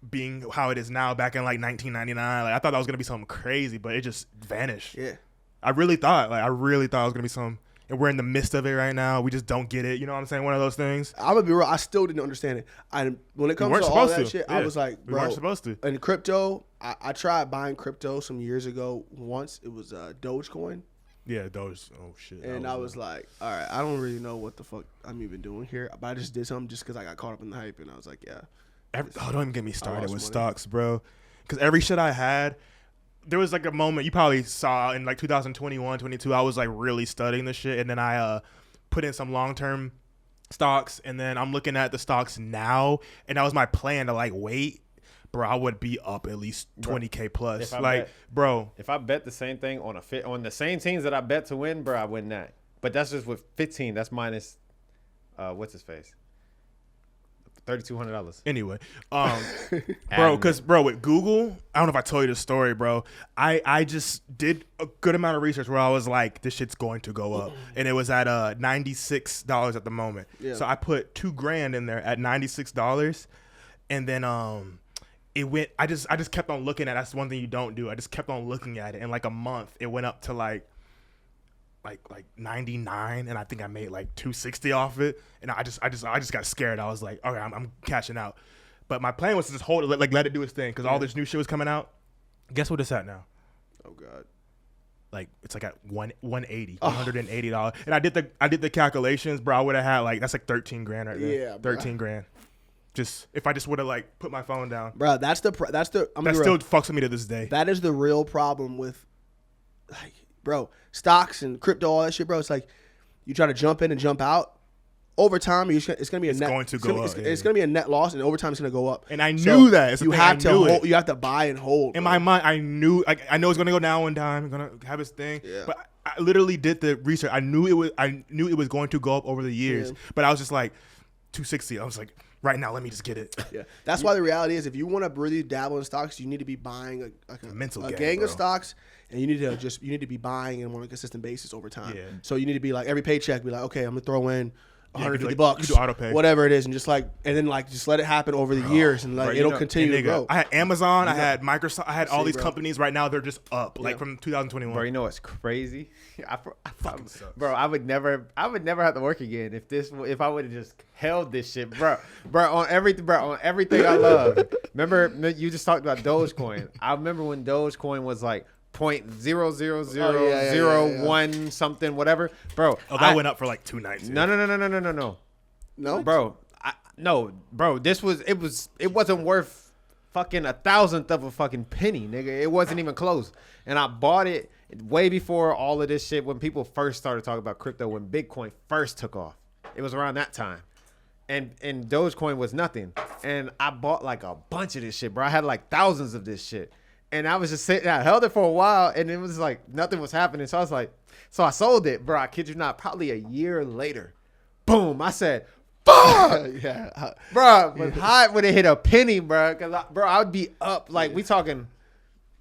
being how it is now back in like 1999. Like, I thought that was gonna be something crazy, but it just vanished. Yeah, I really thought it was gonna be some. And we're in the midst of it right now. We just don't get it. You know what I'm saying? One of those things. I'm gonna be real. I still didn't understand it. When it comes to all that shit, I was like, bro. We weren't supposed to. And crypto, I tried buying crypto some years ago. Once it was Dogecoin. Yeah, Doge. Oh shit. And I was like, all right, I don't really know what the fuck I'm even doing here, but I just did something just because I got caught up in the hype, and I was like, yeah. Don't even get me started with stocks, bro. Because every shit I had. There was like a moment you probably saw in like 2021, 22. I was like really studying this shit, and then I put in some long-term stocks, and then I'm looking at the stocks now, and that was my plan to like wait, bro. I would be up at least 20K plus, bro. If I bet the same thing on the same teams that I bet to win, bro, I win that. But that's just with 15. That's minus, what's his face? $3,200. Anyway, bro, because with Google, I don't know if I told you the story, bro. I just did a good amount of research where I was like, this shit's going to go up, and it was at $96 at the moment. Yeah. So I put $2,000 in there at $96, and then it went. I just kept on looking at it. That's one thing you don't do. I just kept on looking at it, and like a month, it went up to like 99, and I think I made like 260 off it, and I just got scared. I was like, okay, I'm cashing out. But my plan was to just hold it, like let it do its thing, because all this new shit was coming out. Guess what it's at now? Oh god, like it's like at $180, and I did the calculations, bro. I would have had like that's like $13,000 right there. Yeah, $13,000. Just if I just would have like put my phone down, bro. That still fucks with me to this day. That is the real problem with, like, bro, stocks and crypto, all that shit, bro. It's like you try to jump in and jump out. Over time, it's going to be a net. It's going to be a net loss, and over time, it's going to go up. And I knew that. You have to hold. You have to buy and hold. In my mind, I knew. I know it's going to go down one time. It's going to have its thing. Yeah. But I literally did the research. I knew it was going to go up over the years. Yeah. But I was just like 260. I was like, right now, let me just get it. Yeah. That's why the reality is, if you want to really dabble in stocks, you need to be buying a gang of stocks. And you need to be buying them on a consistent basis over time. Yeah. So you need to be like, every paycheck, be like, okay, I'm gonna throw in $150, you do auto pay, whatever it is, and just let it happen over the years, and it'll continue to grow. I had Amazon, I had Microsoft, I had all these companies. Right now, they're just up, like from 2021. Bro, you know what's crazy? Bro, I would never have to work again if I would have just held this shit, bro. On everything I love. Remember, you just talked about Dogecoin. I remember when Dogecoin was like 0.00001 something, whatever, bro. Oh, that went up for like 2 nights. No, bro. Bro. It wasn't worth fucking 1,000th of a fucking penny, nigga. It wasn't even close. And I bought it way before all of this shit, when people first started talking about crypto, when Bitcoin first took off. It was around that time. And Dogecoin was nothing. And I bought like a bunch of this shit, bro. I had like thousands of this shit. And I was just sitting, I held it for a while, and it was like nothing was happening. So I was like, so I sold it, bro. I kid you not, probably a year later, boom, I said, fuck, yeah, bro. But how would it hit a penny, bro? Because I would be up, like, we talking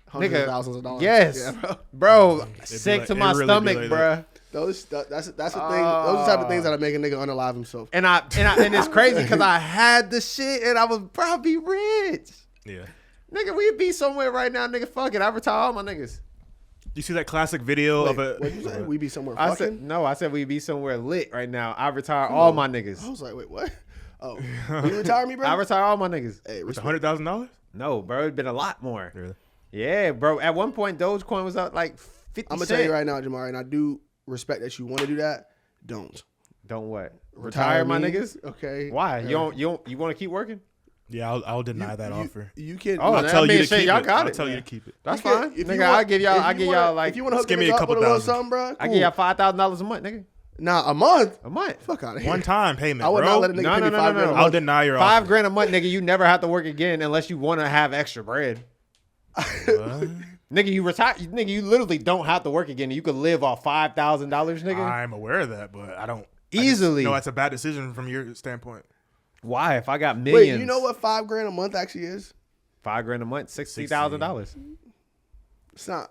hundreds of thousands of dollars. Yes, yeah, bro. Sick to my stomach, bro. That's the thing. Those are the type of things that make a nigga unalive himself. And it's crazy because I had the shit and I would probably rich. Yeah. Nigga, we'd be somewhere right now, nigga. Fuck it. I retire all my niggas. You see that classic video of a. What'd you say? We be somewhere I fucking? said we'd be somewhere lit right now. I retire all my niggas. I was like, wait, what? Oh, you retire me, bro? I retire all my niggas. Hey, With respect. $100,000? No, bro. It's been a lot more. Really? Yeah, bro. At one point, Dogecoin was up like 50 I'm gonna tell you right now, Jamaree, and I do respect that you want to do that. Don't what? Retire my me? Okay. Okay. Why? You want to keep working? Yeah, I'll deny that offer. You can. Oh, I'll that tell you mean, to shit, keep y'all it. got I'll it. tell you to keep it. That's You can- fine. if you Nigga, want- I'll give y'all like, if you want to hook give me niggas a up couple with a little thousand. something, bro. Cool. I give y'all $5,000 a month, nigga. Nah, a month. A month. Fuck out of here. One time payment, I would bro. not let a nigga No, pay me no, $5 no, grand no. a I'll month. deny your offer. $5 grand a month, nigga. You never have to work again unless you want to have extra bread. What? Nigga, you retire. Nigga, you literally don't have to work again. You could live off $5,000, nigga. I'm aware of that, but I don't. Easily. No, that's a bad decision from your standpoint. Why? If I got millions. Wait, you know what $5 grand a month actually is? $5 grand a month, $60,000. It's not.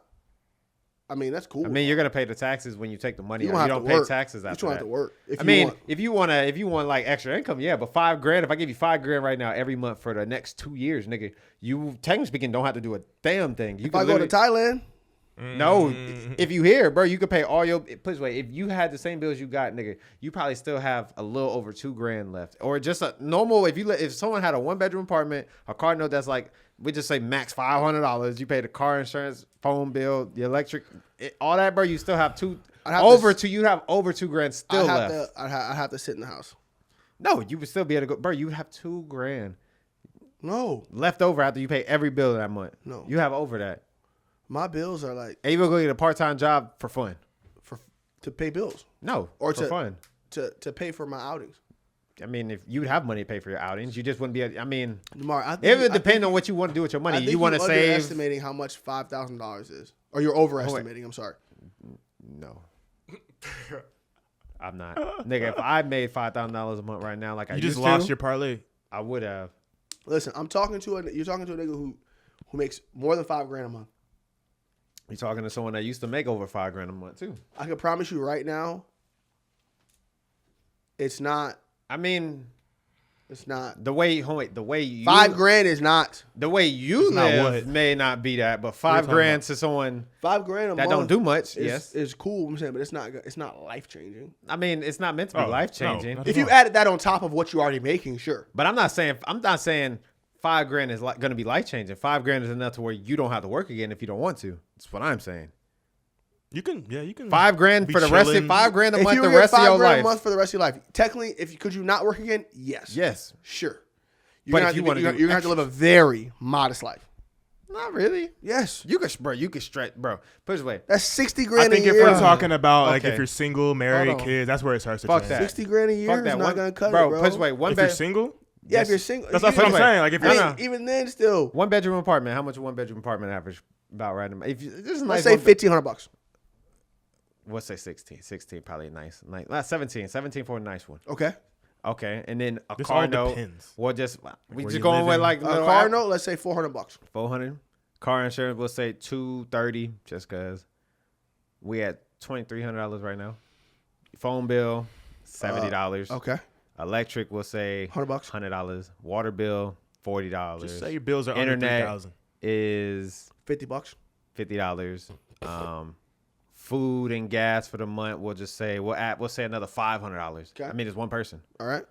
I mean, that's cool. I mean, you're gonna pay the taxes when you take the money you out. You have don't to pay work. taxes You after don't that. have to work. If I you mean, want. if you want like extra income, yeah. But $5 grand, if I give you $5 grand right now every month for the next 2 years, nigga, you technically speaking don't have to do a damn thing. You if I go to Thailand, no, if you here, bro, you could pay all your. Please wait. If you had the same bills you got, nigga, you probably still have a little over $2 grand left, or just a normal. If someone had a 1-bedroom apartment, a car note that's like we just say max $500. You pay the car insurance, phone bill, the electric, all that, bro. You still have you have over $2 grand still left. I'd have to sit in the house. No, you would still be able to go, bro. You would have $2 grand No, left over after you pay every bill that month. No. You have over that. my bills are like And you will go get a part-time job for fun. to pay bills No, or for fun. to pay for my outings. I mean, if you'd have money to pay for your outings, you just wouldn't be. I mean, Jamaree, it would depend on what you want to do with your money. You want to save. underestimating how much $5,000 is, or you're overestimating. I'm sorry. No, I'm not, nigga. If I made $5,000 a month right now, like I You used just lost to, your parlay. I would have. Listen, you're talking to a nigga who makes more than $5 grand a month. You're talking to someone that used to make over $5 grand a month too. I can promise you right now, it's not. I mean, It's not. the way you $5 grand is not. the way you It's not live what? may not be that, but What are you $5 talking grand about? to someone $5 grand a that month. don't do much. is, Yes, is cool. I'm saying, but it's not life changing. I mean it's not meant to be Oh, life changing. no, If you added that on top of what you're already making, sure. But I'm not saying $5 grand is going to be life changing. $5 grand is enough to where you don't have to work again if you don't want to. That's what I'm saying. You can $5 grand be for the rest of chilling. $5 grand a If month you the were rest of your $5 grand life. a month for the rest of your life, technically, could you not work again? Yes. Yes, Sure. But You're if you gonna wanna do you're gonna have to live a very modest life. not really. Yes. You could stretch, bro. Put it this way. That's $60 I grand think a if year. we're talking about like Okay. if you're single, married, Hold on. kids, that's where it starts to Fuck change. that. 60 grand a year Fuck is that. not gonna cut bro, it, bro. put it this way. If you're single, Yeah, if you're single, that's what I'm saying. Like if I you're mean, even then, still, 1 bedroom apartment. How much a 1 bedroom apartment average about right now? If you, this is a let's nice say $1,500. Let's say 16. 16 probably nice. Not 17. 17 for a nice one. Okay. Okay, and then a This car all note. depends. We'll just we Where just you going with living. like A little car app- note, let's say $400. 400. Car insurance, we'll say $230, just cause we at $2,300 right now. Phone bill, $70. Okay. Electric, we'll say $100. $100. Water bill, $40. just say your bills are Internet under 3,000. is $50. $50. Food and gas for the month, we'll say another $500. Okay. I mean, it's one person. All right.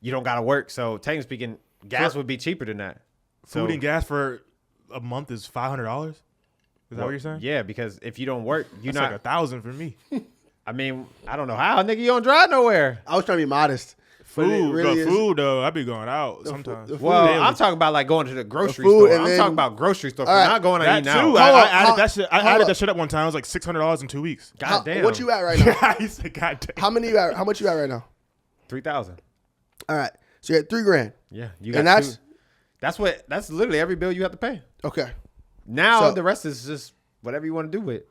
You don't gotta work, so technically speaking, gas would be cheaper than that. Food and gas for a month is $500. Is that what you're saying? Yeah, because if you don't work, you're That's not. like $1,000 for me. I mean, I don't know how, nigga. You don't drive nowhere. I was trying to be modest. But it Food, really is- food though. I be going out sometimes. the food Well, daily. I'm talking about like going to the grocery food store. and I'm then- talking about grocery store. All right, Not going to that eat too. out. Hold I on, added that shit. I hold added up. that shit up one time. It was like $600 in 2 weeks. God damn. What you at right now? I said, God damn. How many you at? How much you at right now? 3,000. All right. So you're at $3 grand. Yeah, you got And that's that's literally every bill you have to pay. okay. Now So- the rest is just whatever you want to do with.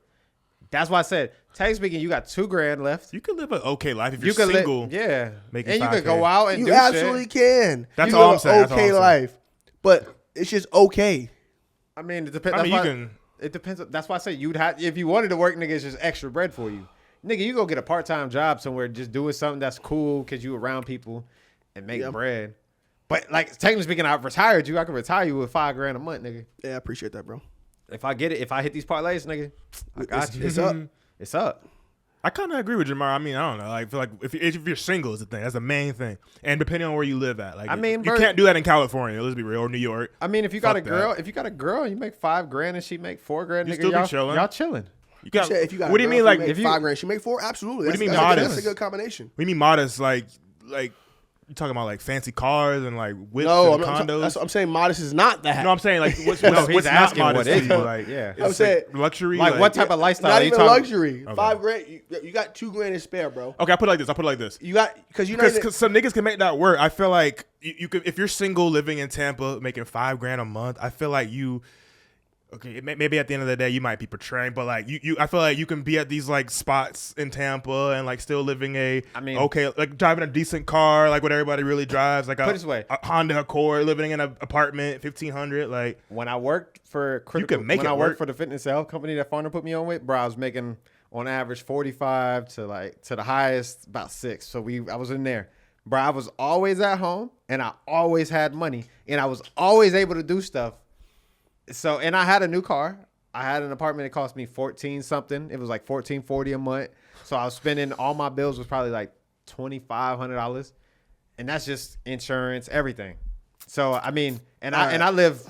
That's why I said, technically speaking, you got $2 grand left. You could live an okay life if you're You could single. yeah, making and you could 5K. go out and You do absolutely shit. can. That's you all live I'm saying. an That's all okay I'm saying. life, but it's just okay. I mean, it depends. I mean, you can. It depends. That's why I say you'd have if you wanted to work, nigga. It's just extra bread for you. nigga, you go get a part-time job somewhere just doing something that's cool because you around people and make bread. But like technically speaking, I've retired you. I can retire you with $5,000 a month, nigga. Yeah, I appreciate that, bro. If I get it, if I hit these parlays, nigga, I got you. It's up. It's up. I kind of agree with Jamaree. I mean, I don't know. Like, feel like if you're single is the thing. That's the main thing. And depending on where you live at, like, I mean, you can't do that in California. Let's be real, or New York. I mean, if you got a girl, and you make $5,000 and she make $4,000, You nigga, still be chilling. Y'all chilling. You got. If you got What do you mean, like, if you make $5,000, she make $4,000? Absolutely. What do you mean That's modest? a good combination. What do you mean modest? Like you talking about like fancy cars and like whips No, and condos? I'm saying modest is not that. No, I'm saying like what's he's not asking modest what to is you? it. Like, Yeah. I'm saying luxury. Like what type of lifestyle Not are you even talking? luxury. Okay. $5,000. You got $2,000 to spare, bro. Okay, I put it like this. You got Because some niggas can make that work. I feel like you could, if you're single living in Tampa making $5,000 a month. I feel like you. Okay, maybe at the end of the day you might be portraying, but like I feel like you can be at these like spots in Tampa and like still living like driving a decent car, like what everybody really drives, like Put it this way. a Honda Accord, living in an apartment, $1,500. Like When I worked for Critical, can make when it I worked work. for the fitness and health company that Farner put me on with, bro, I was making on average 45 to the highest about 6. So I was in there. Bro, I was always at home and I always had money and I was always able to do stuff. So, and I had a new car. I had an apartment that cost me 14 something. It was like $1,440 a month. So I was spending, all my bills was probably like $2,500. And that's just insurance, everything. So, I mean, and I live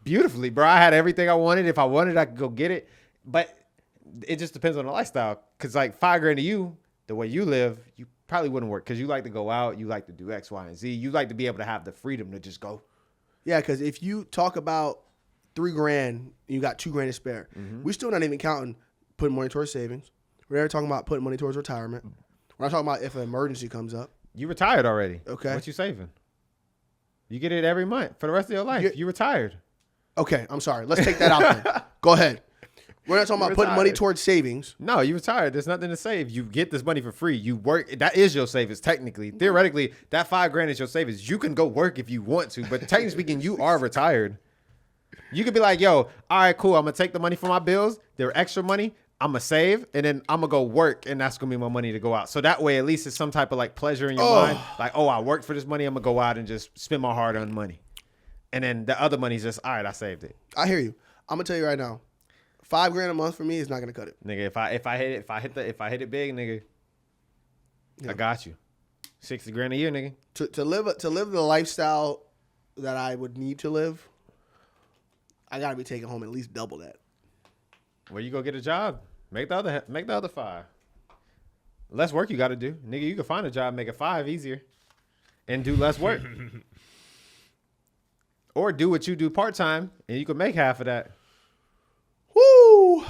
beautifully, bro. I had everything I wanted. If I wanted, I could go get it. But it just depends on the lifestyle. Cause like $5,000 to you, the way you live, you probably wouldn't work. Cause you like to go out. You like to do X, Y, and Z. You like to be able to have the freedom to just go. Yeah, because if you talk about $3,000, you got $2,000 to spare. We're still not even counting putting money towards savings. We're never talking about putting money towards retirement. We're not talking about if an emergency comes up. You retired already. Okay. What you saving? You get it every month for the rest of your life. You retired. Okay, I'm sorry. Let's take that out then. Go ahead. We're not talking about putting money towards savings. No, you retired. There's nothing to save. You get this money for free. You work. That is your savings, technically. Theoretically, that $5,000 is your savings. You can go work if you want to, but technically speaking, you are retired. You could be like, yo, all right, cool. I'm going to take the money for my bills. They're extra money. I'm going to save, and then I'm going to go work, and that's going to be my money to go out. So that way, at least it's some type of like pleasure in your mind. Like, oh, I worked for this money. I'm going to go out and just spend my hard-earned money. And then the other money's just, all right, I saved it. I hear you. I'm going to tell you right now, $5,000 a month for me is not going to cut it. Nigga, if I hit it big, nigga, I got you. $60,000 a year, nigga. To live the lifestyle that I would need to live, I gotta be taking home at least double that. Well, you go get a job. Make the other 5. Less work you got to do, nigga. You can find a job, make it 5 easier, and do less work, or do what you do part time, and you can make half of that. Woo!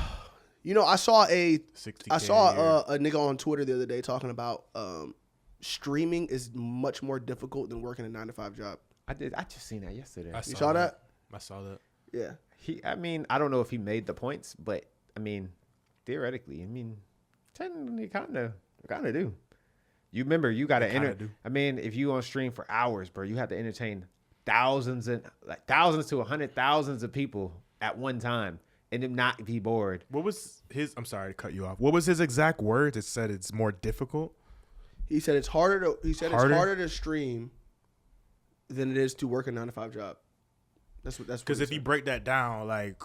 You know, I saw a nigga on Twitter the other day talking about streaming is much more difficult than working a 9-to-5 job. I just seen that yesterday. You saw that? I saw that. Yeah. I mean, I don't know if he made the points, but I mean, theoretically, I mean, technically, kind of do. You remember, you got to enter. I mean, if you on stream for hours, bro, you have to entertain thousands to 100,000 of people at one time, and then not be bored. What was his? I'm sorry to cut you off. What was his exact words? It said it's more difficult. He said it's harder to stream than it is to work a 9-to-5 job. That's because if you break that down, like,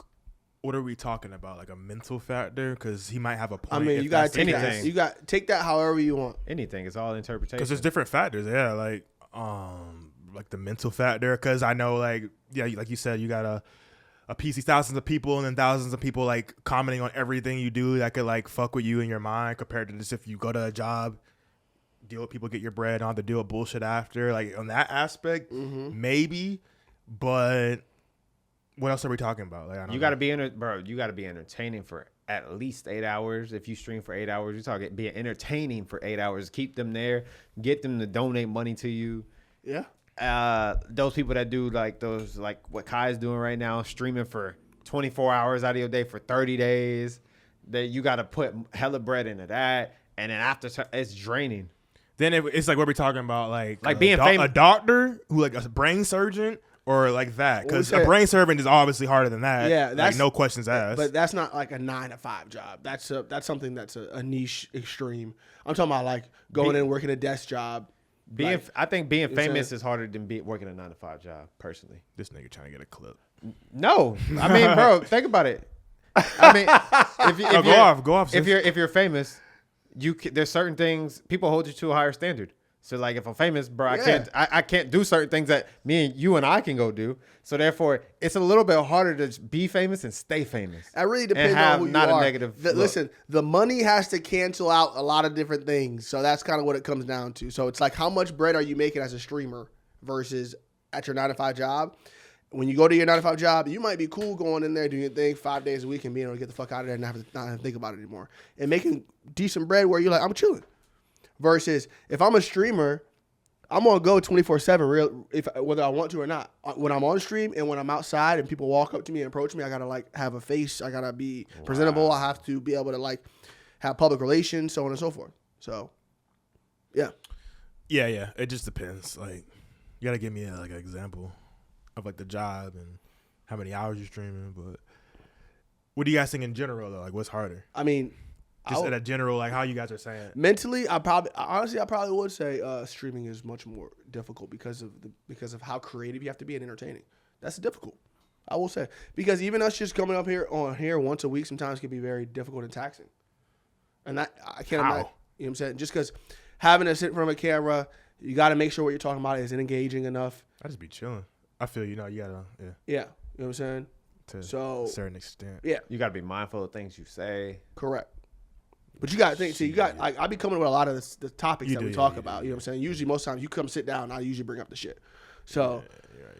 what are we talking about? Like a mental factor? Because he might have a point. I mean, you gotta take anything. that. You got take that however you want. Anything, it's all interpretation. Because there's different factors. Yeah, like the mental factor. Because I know, like, yeah, like you said, you got a piece of thousands of people and then thousands of people like commenting on everything you do that could like fuck with you in your mind compared to just if you go to a job, deal with people, get your bread, don't have to deal with bullshit after. Like on that aspect, maybe. But what else are we talking about? Like, you got to be bro. You got to be entertaining for at least 8 hours. If you stream for 8 hours, you're talking be entertaining for 8 hours. Keep them there. Get them to donate money to you. Yeah. Those people that do like those, like what Kai's doing right now, streaming for 24 hours out of your day for 30 days. That you got to put hella bread into that, and then after it's draining. Then it's like what we're talking about, like being famous. A doctor who like a brain surgeon. or like that? Because Well, a brain servant is obviously harder than that. Yeah, like that's no questions asked. But that's not like a 9 to 5 job. That's something that's a niche extreme. I'm talking about like going in and working a desk job. I think being famous is harder than working a 9 to 5 job. Personally, This nigga trying to get a clip. no. I mean, bro, think about it. I mean, if go off. Sis. If you're famous, there's certain things people hold you to a higher standard. So like if I'm famous, bro, I can't do certain things that me and you and I can go do. So therefore, it's a little bit harder to be famous and stay famous. That really depends on who you not are. a negative. Listen, the money has to cancel out a lot of different things. So that's kind of what it comes down to. So it's like how much bread are you making as a streamer versus at your 9 to 5 job? When you go to your 9 to 5 job, you might be cool going in there doing your thing 5 days a week and being able to get the fuck out of there and not have to think about it anymore. And making decent bread where you're like, I'm chilling. Versus if I'm a streamer, I'm gonna go 24/7, whether I want to or not. When I'm on stream and when I'm outside and people walk up to me and approach me, I gotta like have a face. I gotta be presentable. I have to be able to like have public relations, so on and so forth. So, yeah. It just depends. Like, you gotta give me an example of like the job and how many hours you're streaming. But what do you guys think in general though? Like, what's harder? I mean, Just at a general, like how you guys are saying. Mentally, I probably would say streaming is much more difficult because of how creative you have to be and entertaining. That's difficult, I will say, because even us just coming up here once a week sometimes can be very difficult and taxing. And that I can't imagine. You know what I'm saying? Just because having to sit in front of a camera, you got to make sure what you're talking about is engaging enough. I just be chilling. I feel you gotta Yeah, you know what I'm saying? to So a certain extent. yeah, You got to be mindful of things you say. correct. But you got to think. See, you got. I be coming with a lot of the topics You that do, we yeah, talk you about. do, You know what I'm saying? Usually, most times you come sit down, I usually bring up the shit. So, You're right.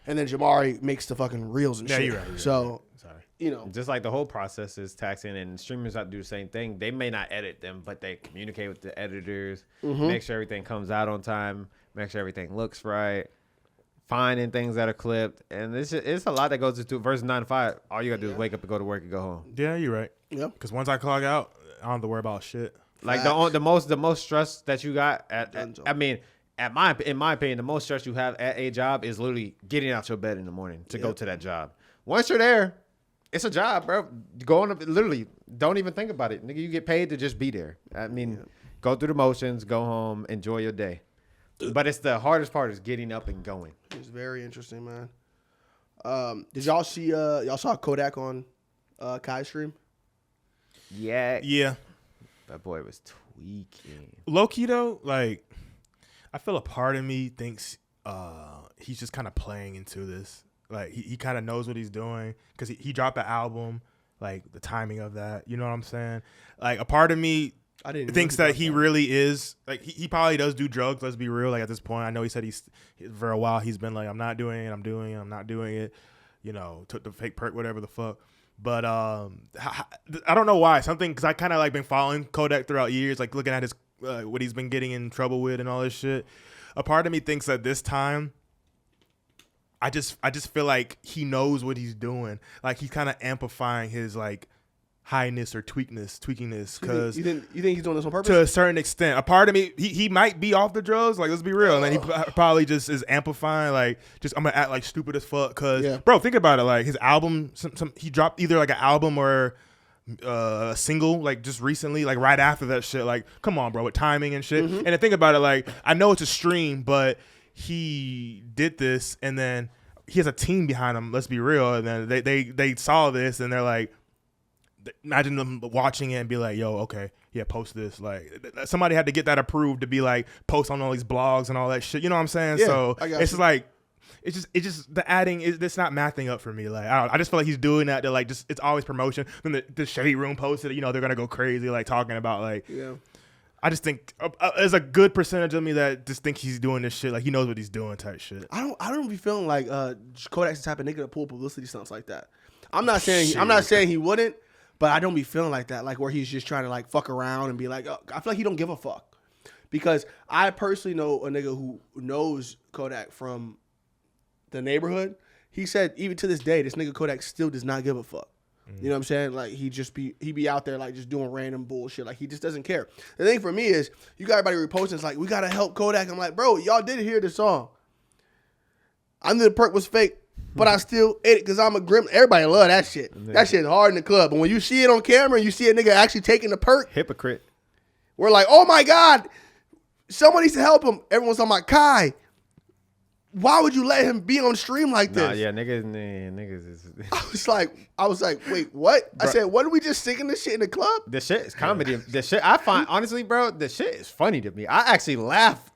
and then Jamaree makes the fucking reels and Yeah, shit. you're right. So, Sorry. you know, Just like the whole process is taxing, and streamers have to do the same thing. They may not edit them, but they communicate with the editors, make sure everything comes out on time, make sure everything looks right, finding things that are clipped, and it's a lot that goes into versus 9 to 5. All you gotta do is wake up and go to work and go home. Yeah, you're right. yeah. Because once I clog out, I don't have to worry about shit. Like Facts. the most stress that you got in my opinion, the most stress you have at a job is literally getting out your bed in the morning to go to that job. Once you're there, it's a job, bro. Going up, literally, don't even think about it, nigga. You get paid to just be there. I mean, go through the motions, go home, enjoy your day. But it's the hardest part is getting up and going. It's very interesting, man. Did y'all see? Y'all saw Kodak on Kai's stream? Yeah. That boy was tweaking. Low key though, like I feel a part of me thinks he's just kind of playing into this. Like he kind of knows what he's doing because he dropped the album, like the timing of that. You know what I'm saying? Like a part of me thinks that he really is like he probably does do drugs. Let's be real. Like at this point, I know he said he's for a while he's been like I'm not doing it, I'm not doing it. You know, took the fake perk, whatever the fuck. But I don't know why. Something because I kind of like been following Kodak throughout years, like looking at his what he's been getting in trouble with and all this shit. A part of me thinks that this time, I just feel like he knows what he's doing. Like he's kind of amplifying his like highness or tweakiness. Because you think he's doing this on purpose? To a certain extent, a part of me he might be off the drugs. Like let's be real, and then he probably just is amplifying. Like just I'm gonna act like stupid as fuck. Cause bro, think about it. Like his album, he dropped either like an album or a single like just recently, like right after that shit. Like come on, bro, with timing and shit. And then think about it. Like I know it's a stream, but he did this, and then he has a team behind him. Let's be real. And then they saw this, and they're like. Imagine them watching it and be like, yo, okay, yeah, post this. Like somebody had to get that approved to be like post on all these blogs and all that shit. You know what I'm saying? Yeah, so it's just like it's just the adding it's not mathing up for me. Like I just feel like he's doing that to like just it's always promotion. Then the Shade Room posted it, you know, they're gonna go crazy like talking about like I just think there's a good percentage of me that just think he's doing this shit like he knows what he's doing type shit. I don't be feeling like Kodak's the type of nigga to pull publicity stunts like that. I'm not saying he wouldn't. But I don't be feeling like that, like where he's just trying to like fuck around and be like, oh, I feel like he don't give a fuck. Because I personally know a nigga who knows Kodak from the neighborhood. He said even to this day, this nigga Kodak still does not give a fuck. You know what I'm saying? Like he be out there like just doing random bullshit. Like he just doesn't care. The thing for me is you got everybody reposting. It's like we gotta help Kodak. I'm like, bro, y'all did hear the song. I knew the perk was fake, but I still ate it because I'm a grim. Everybody love that shit. That shit's hard in the club. But when you see it on camera and you see a nigga actually taking the perk, Hypocrite. we're like, oh my God, someone needs to help him. Everyone's talking about Kai. Why would you let him be on stream like this? Nah, yeah, niggas is. I was like, wait, what? I said, what are we just singing this shit in the club? The shit is comedy. The shit I find honestly, bro, the shit is funny to me. I actually laugh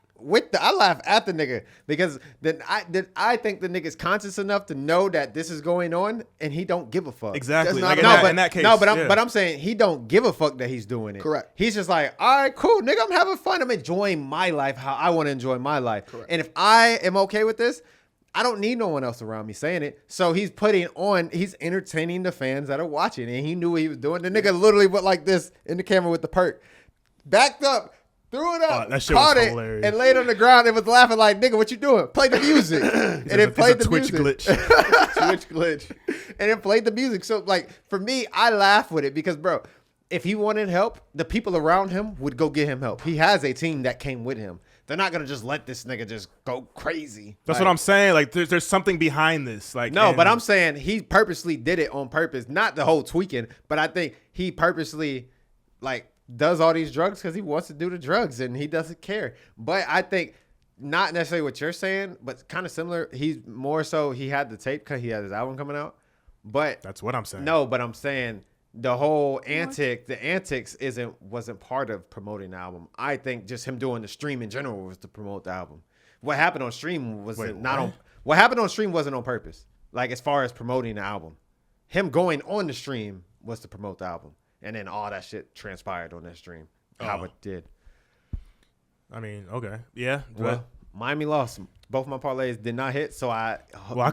I laugh at the nigga because I think the nigga's conscious enough to know that this is going on and he don't give a fuck. Exactly. That's Like not- in that case. but I'm saying he don't give a fuck that he's doing it. Correct. He's just like, all right, cool, nigga, I'm having fun. I'm enjoying my life how I want to enjoy my life. Correct. And if I am okay with this, I don't need no one else around me saying it. So he's he's entertaining the fans that are watching, and he knew what he was doing. The nigga literally went like this in the camera with the perk, backed up, threw it up, that shit caught was it, hilarious. and laid on the ground and was laughing like, nigga, what you doing? Play the music. And it played the Twitch music. glitch. Twitch glitch. And it played the music. So, like, for me, I laugh with it because, bro, if he wanted help, the people around him would go get him help. He has a team that came with him. They're not going to just let this nigga just go crazy. That's Like, what I'm saying. Like, there's something behind this. Like, no, and- but I'm saying he purposely did it on purpose. Not the whole tweaking, but I think he purposely, like, does all these drugs because he wants to do the drugs and he doesn't care. But I think not necessarily what you're saying, but kind of similar. He's more so he had the tape because he had his album coming out. But That's what I'm saying. no, but I'm saying the whole the antics wasn't part of promoting the album. I think just him doing the stream in general was to promote the album. What happened on stream what happened on stream wasn't on purpose. Like as far as promoting the album, him going on the stream was to promote the album, and then all that shit transpired on that stream. How it did. I mean, okay, yeah. Well, Miami lost. Both my parlays did not hit, so I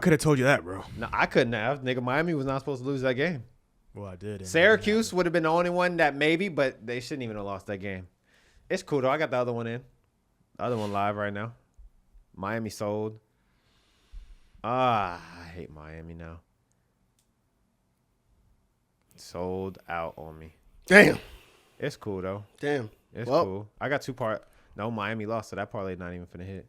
could have told you that, bro. no, I couldn't have. Nigga, Miami was not supposed to lose that game. Well, I did. Syracuse would have been the only one that maybe, but they shouldn't even have lost that game. It's cool though. I got the other one in. The other one live right now. Miami sold. I hate Miami now. Sold out on me. Damn. It's cool though. Damn. It's Well, cool. I got No, Miami lost, so that parlay not even finna hit.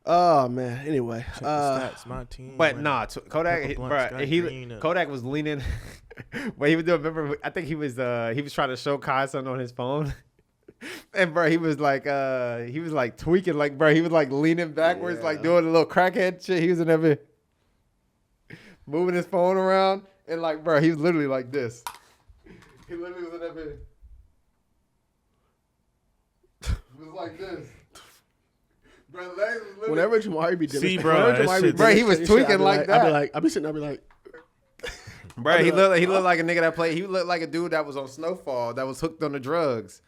Oh man. Anyway, Check the stats, my team. But nah, Kodak, Purple blunt, Sky Green. Kodak was leaning. But he was doing. Remember, I think he was trying to show Kai something on his phone, and bro, he was like tweaking, like bro, he was like leaning backwards, like doing a little crackhead shit. He was in there moving his phone around, and like bro, he was literally like this. He literally was in that bit. It was like this. Bro, legs was literally. whenever Jamaree be doing See, this- bro, whenever that Jamaree be shit- doing Bro, he this was shit, tweaking I be like that. I be sitting there, I be like, Bro, he looked like a nigga that played. He looked like a dude that was on Snowfall that was hooked on the drugs.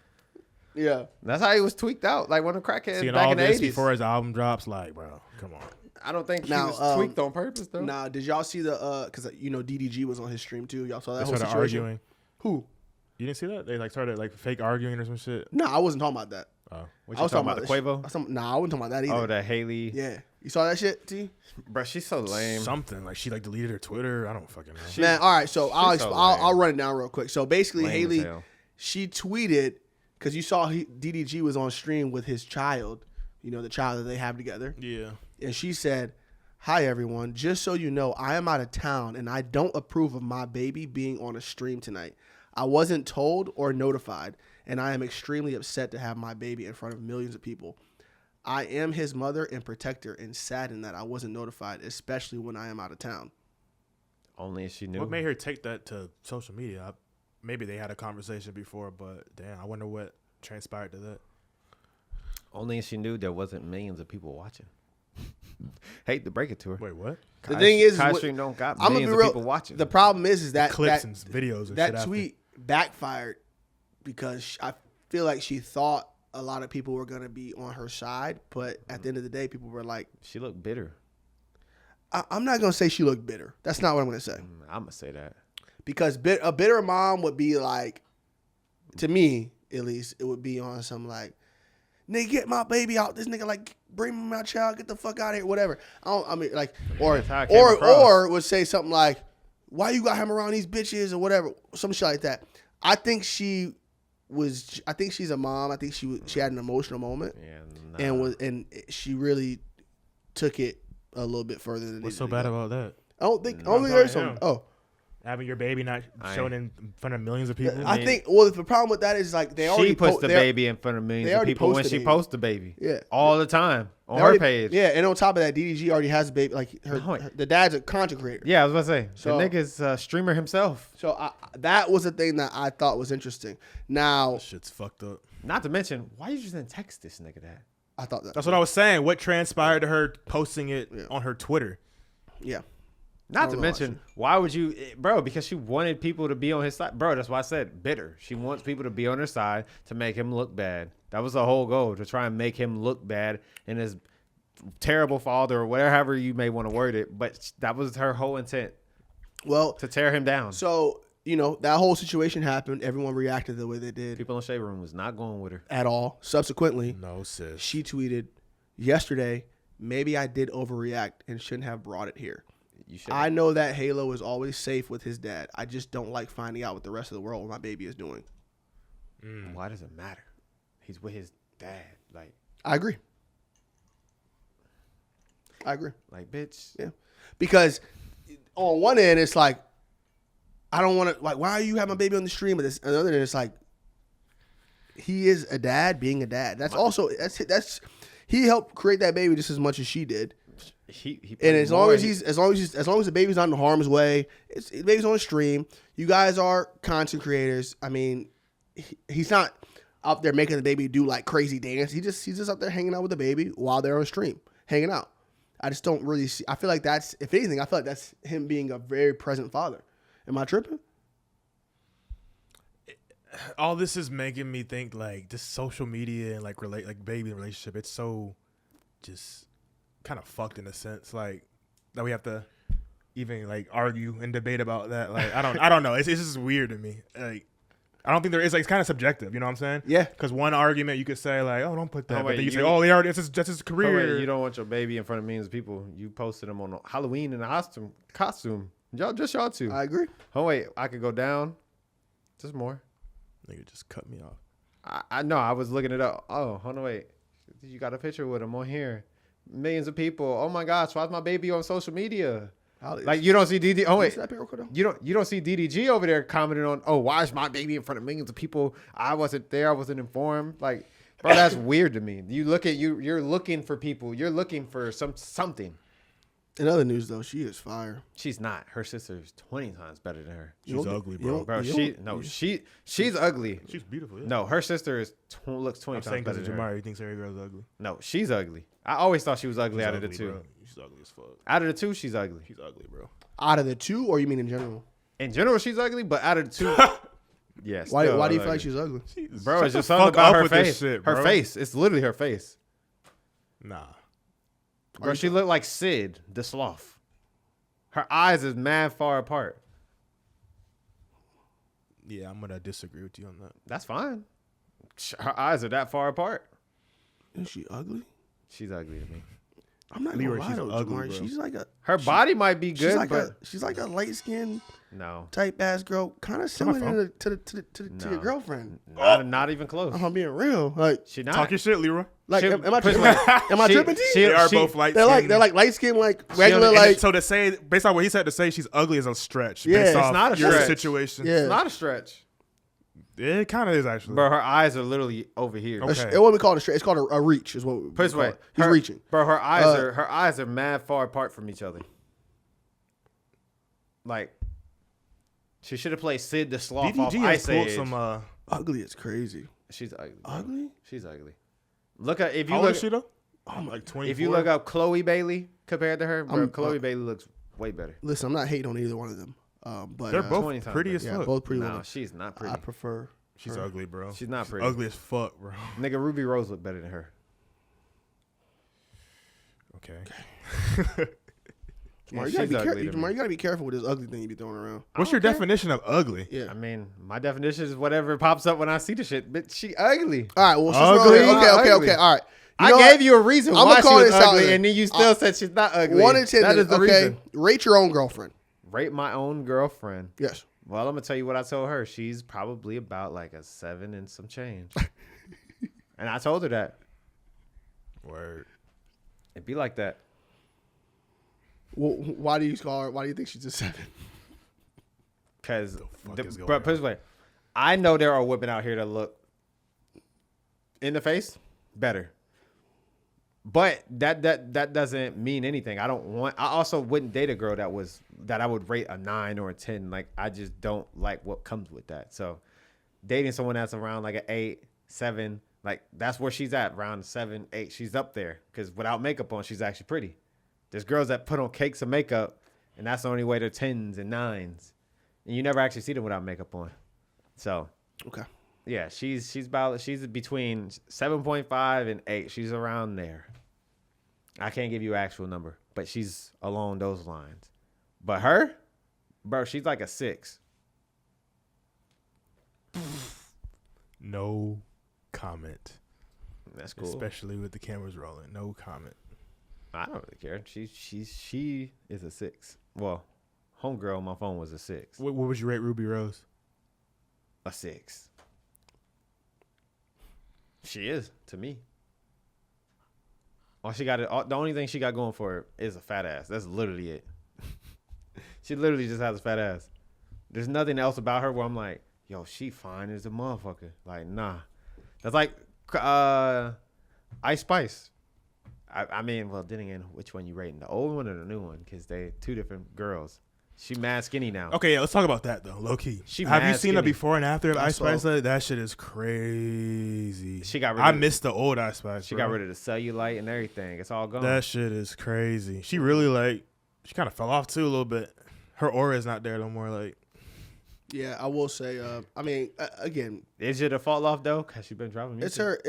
yeah. That's how he was tweaked out, like one of the crackheads Seeing back all in the this 80s. before his album drops, like, bro, come on. I don't think he Now, was tweaked on purpose though. Nah, did y'all see the because DDG was on his stream too? Y'all saw that They whole started situation? arguing. Who? You didn't see that? They like started like fake arguing or some shit. Nah, I wasn't talking about that. Oh, What I you was talking about the this shit. Quavo? Nah, I wasn't talking about that either. Oh, that Haille. Yeah, you saw that shit, T? Bro, she's so lame. something like she like deleted her Twitter. I don't fucking know. Man, all right. So I'll so I'll lame. run it down real quick. So basically, Lame as Haille, hell. she tweeted because you saw DDG was on stream with his child, the child that they have together, Yeah. and she said, "Hi everyone, just so you know, I am out of town and I don't approve of my baby being on a stream tonight. I wasn't told or notified, and I am extremely upset to have my baby in front of millions of people. I am his mother and protector and saddened that I wasn't notified, especially when I am out of town." Only if she knew. What made her take that to social media? Maybe they had a conversation before, but damn, I wonder what transpired to that. Only if she knew there wasn't millions of people watching. Hate to break it to her. Wait, what? The thing is, Kai what- Stream don't got I'm gonna millions be of real. people watching. The problem is that Clips that, and videos and that shit tweet backfired because I feel like she thought a lot of people were gonna be on her side, but at the end of the day, people were like, She looked bitter. I'm not gonna say she looked bitter. That's not what I'm gonna say. I'm gonna say that. Because a bitter mom would be like, to me at least, it would be on some like, nigga, get my baby out. This nigga like, bring my child, get the fuck out of here, whatever. That's how it came across. Or would say something like, why you got him around these bitches or whatever, some shit like that. I think she's a mom. I think she had an emotional moment Yeah, nah. and she really took it a little bit further than. What's so bad about that? I don't think there's some. Oh, having your baby not shown in front of millions of people. I think. Well, the problem with that is like they already puts the baby in front of millions of people when she posts the baby. Yeah, all the time on her page. Yeah, and on top of that, DDG already has a baby. Like the dad's a content creator. Yeah, I was about to say the nigga's a streamer himself. So that was the thing that I thought was interesting. Now that shit's fucked up. Not to mention, why you just didn't text this nigga that? I thought that's what I was saying. What transpired to her posting it on her Twitter? Yeah. Not to mention, why would you, bro? Because she wanted people to be on his side, bro. That's why I said bitter. She wants people to be on her side to make him look bad. That was the whole goal, to try and make him look bad and his terrible father or whatever you may want to word it. But that was her whole intent. Well, to tear him down. So that whole situation happened. Everyone reacted the way they did. People in the shade room was not going with her at all. Subsequently, no sis. She tweeted yesterday, "Maybe I did overreact and shouldn't have brought it here. I know that Haille is always safe with his dad. I just don't like finding out what the rest of the world what my baby is doing." Why does it matter? He's with his dad. Like, I agree. Like, bitch. Yeah. Because on one end, it's like, I don't want to, like, why are you having my baby on the stream? But on the other end, it's like, he is a dad being a dad. That's he helped create that baby just as much as she did. And as long as the baby's not in harm's way, the baby's on the stream. You guys are content creators. I mean, he's not out there making the baby do like crazy dance. He's just out there hanging out with the baby while they're on stream, hanging out. I just don't really see. I feel like that's, if anything, I feel like that's him being a very present father. Am I tripping? All this is making me think like just social media and like baby relationship. It's so just kind of fucked in a sense, like that we have to even like argue and debate about that. Like I don't know. It's just weird to me. Like I don't think there is. Like it's kind of subjective. You know what I'm saying? Yeah. Because one argument you could say like, oh, don't put that. But then you say, oh, that's his career. You don't want your baby in front of millions of people. You posted him on Halloween in a costume. Y'all two. I agree. Oh wait, I could go down. Just more. Nigga just cut me off. I know. I was looking it up. Oh, hold on, wait. You got a picture with him on here. Millions of people. Oh my gosh, why's my baby on social media? Like you don't see DD. Oh wait, you don't see DDG over there commenting on. Oh, why is my baby in front of millions of people? I wasn't there. I wasn't informed. Like, bro, that's weird to me. You look at you're looking for people. You're looking for something. In other news, though, she is fire. She's not. Her sister is 20 times better than her. She's ugly, bro. She's ugly. She's beautiful. Yeah. No, her sister looks 20 times better than her. Jamaree thinks every girl's ugly. No, she's ugly. I always thought she was ugly out of the two. Bro. She's ugly as fuck. Out of the two, she's ugly. She's ugly, bro. Out of the two, or you mean in general? In general, she's ugly, but out of the two, yes. Why do you feel like she's ugly? Bro, it's just something about her face. Shit, her face. It's literally her face. Nah. Bro, she looked like Sid, the sloth. Her eyes is mad far apart. Yeah, I'm gonna disagree with you on that. That's fine. Her eyes are that far apart. Is she ugly? She's ugly to me. I'm not Leroy, gonna lie though, ugly, Jamaree. She's like her body might be good, but she's like a light skinned no type ass girl, kind of similar to your girlfriend. Not even close. I'm being real. Like she not talk your shit, Leroy. Like am I tripping? Am I tripping? They are both light. They're like light skinned, like regular. Like so to say, based on what he said, to say she's ugly is a stretch. Yeah, based it's off not a your stretch. situation. Yeah. It's not a stretch. It kind of is actually. Bro, her eyes are literally over here. Okay. What we call it a stretch. It's called a reach. Is what we Put this way. He's reaching. Bro, her eyes are mad far apart from each other. Like, she should have played Sid the Sloth off Ice Age. Some Ugly is crazy. She's ugly. Ugly? She's ugly. Look at if you how look. old is she though? Oh, like 24. If you look up Chloe Bailey compared to her, bro, Chloe Bailey looks way better. Listen, I'm not hating on either one of them. But they're both pretty as fuck. Both pretty. No, she's not pretty. I prefer. She's ugly, bro. She's not pretty. Ugly as fuck, bro. Nigga, Ruby Rose look better than her. Okay. Jamaree, you gotta be careful with this ugly thing you be throwing around. What's your definition of ugly? Yeah. I mean, my definition is whatever pops up when I see the shit. But she ugly. All right. Well, ugly. Okay. All right. I gave you a reason why she was ugly, and then you still said she's not ugly. 1 in 10. That is the reason. Rate your own girlfriend. Rate my own girlfriend. Yes. Well, I'm gonna tell you what I told her. She's probably about like a 7 and some change. And I told her that. Word. It'd be like that. Why do you call her? Why do you think she's a 7? Because, is going put it this way, I know there are women out here that look in the face better. But that doesn't mean anything. I also wouldn't date a girl that I would rate a 9 or a 10. Like, I just don't like what comes with that. So dating someone that's around like an 8, 7, like that's where she's at, around 7, 8. She's up there because without makeup on, she's actually pretty. There's girls that put on cakes of makeup, and that's the only way they're 10s and 9s, and you never actually see them without makeup on. So Okay. yeah, she's between 7.5 and 8. She's around there. I can't give you an actual number, but she's along those lines. But her, bro, she's like a 6. No comment. That's cool. Especially with the cameras rolling. No comment. I don't really care. She is a 6. Well, homegirl on my phone was a 6. What would you rate Ruby Rose? A 6. She is to me. The only thing she got going for her is a fat ass. That's literally it. She literally just has a fat ass. There's nothing else about her where I'm like, yo, she fine as a motherfucker. Like, nah. That's like Ice Spice. I mean, well, then again, which one you rating? The old one or the new one? Because they 2 different girls. She mad skinny now. Okay, yeah, let's talk about that though. Low key. Have you seen the before and after of Ice Spice? That shit is crazy. I missed the old Ice Spice. She got rid of the cellulite and everything. It's all gone. That shit is crazy. She really she kind of fell off too a little bit. Her aura is not there no more. Like, yeah, I will say. I mean, again, is it a fall off though? Cause she been dropping music. It's her.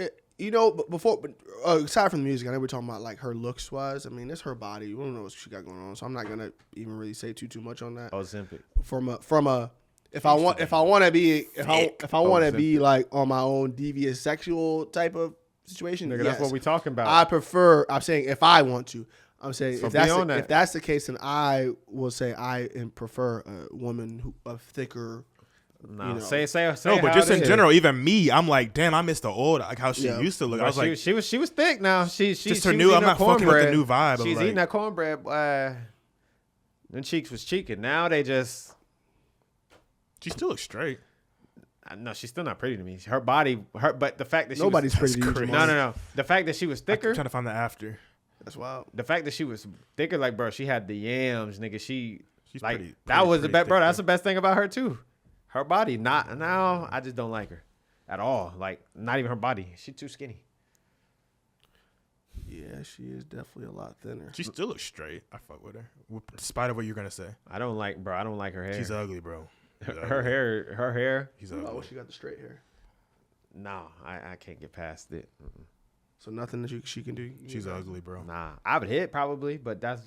Aside from the music, I know we're talking about like her looks wise. I mean, it's her body. We don't know what she got going on, so I'm not gonna even really say too much on that. Ozempic. If I want to be like on my own devious sexual type of situation, Nigga, yes. that's what we talking about. I'm saying if I want to. I'm saying So if that's the case, then I will say I prefer a woman of thicker. No, say no, but just in general, even me, I'm like, damn, I miss the old, like how she used to look. But I was like, she was thick. Now she just her new. I'm not fucking with the new vibe. She's eating that cornbread. Them cheeks was cheeking. Now they just. She still looks straight. No, she's still not pretty to me. Her body, but the fact that she nobody's was, pretty. To you, no. The fact that she was thicker. I'm trying to find the after. That's wild. The fact that she was thicker, like bro, she had the yams, nigga. She's like pretty, that was the best, bro. That's the best thing about her too. Her body, I just don't like her at all. Like, not even her body. She's too skinny. Yeah, she is definitely a lot thinner. She still looks straight. I fuck with her, despite of what you're gonna say. I don't like her hair. She's ugly, bro. Her hair. She's ugly. Oh, she got the straight hair. No, I can't get past it. So nothing that she can do. She's ugly, bro. Nah, I would hit probably, but that's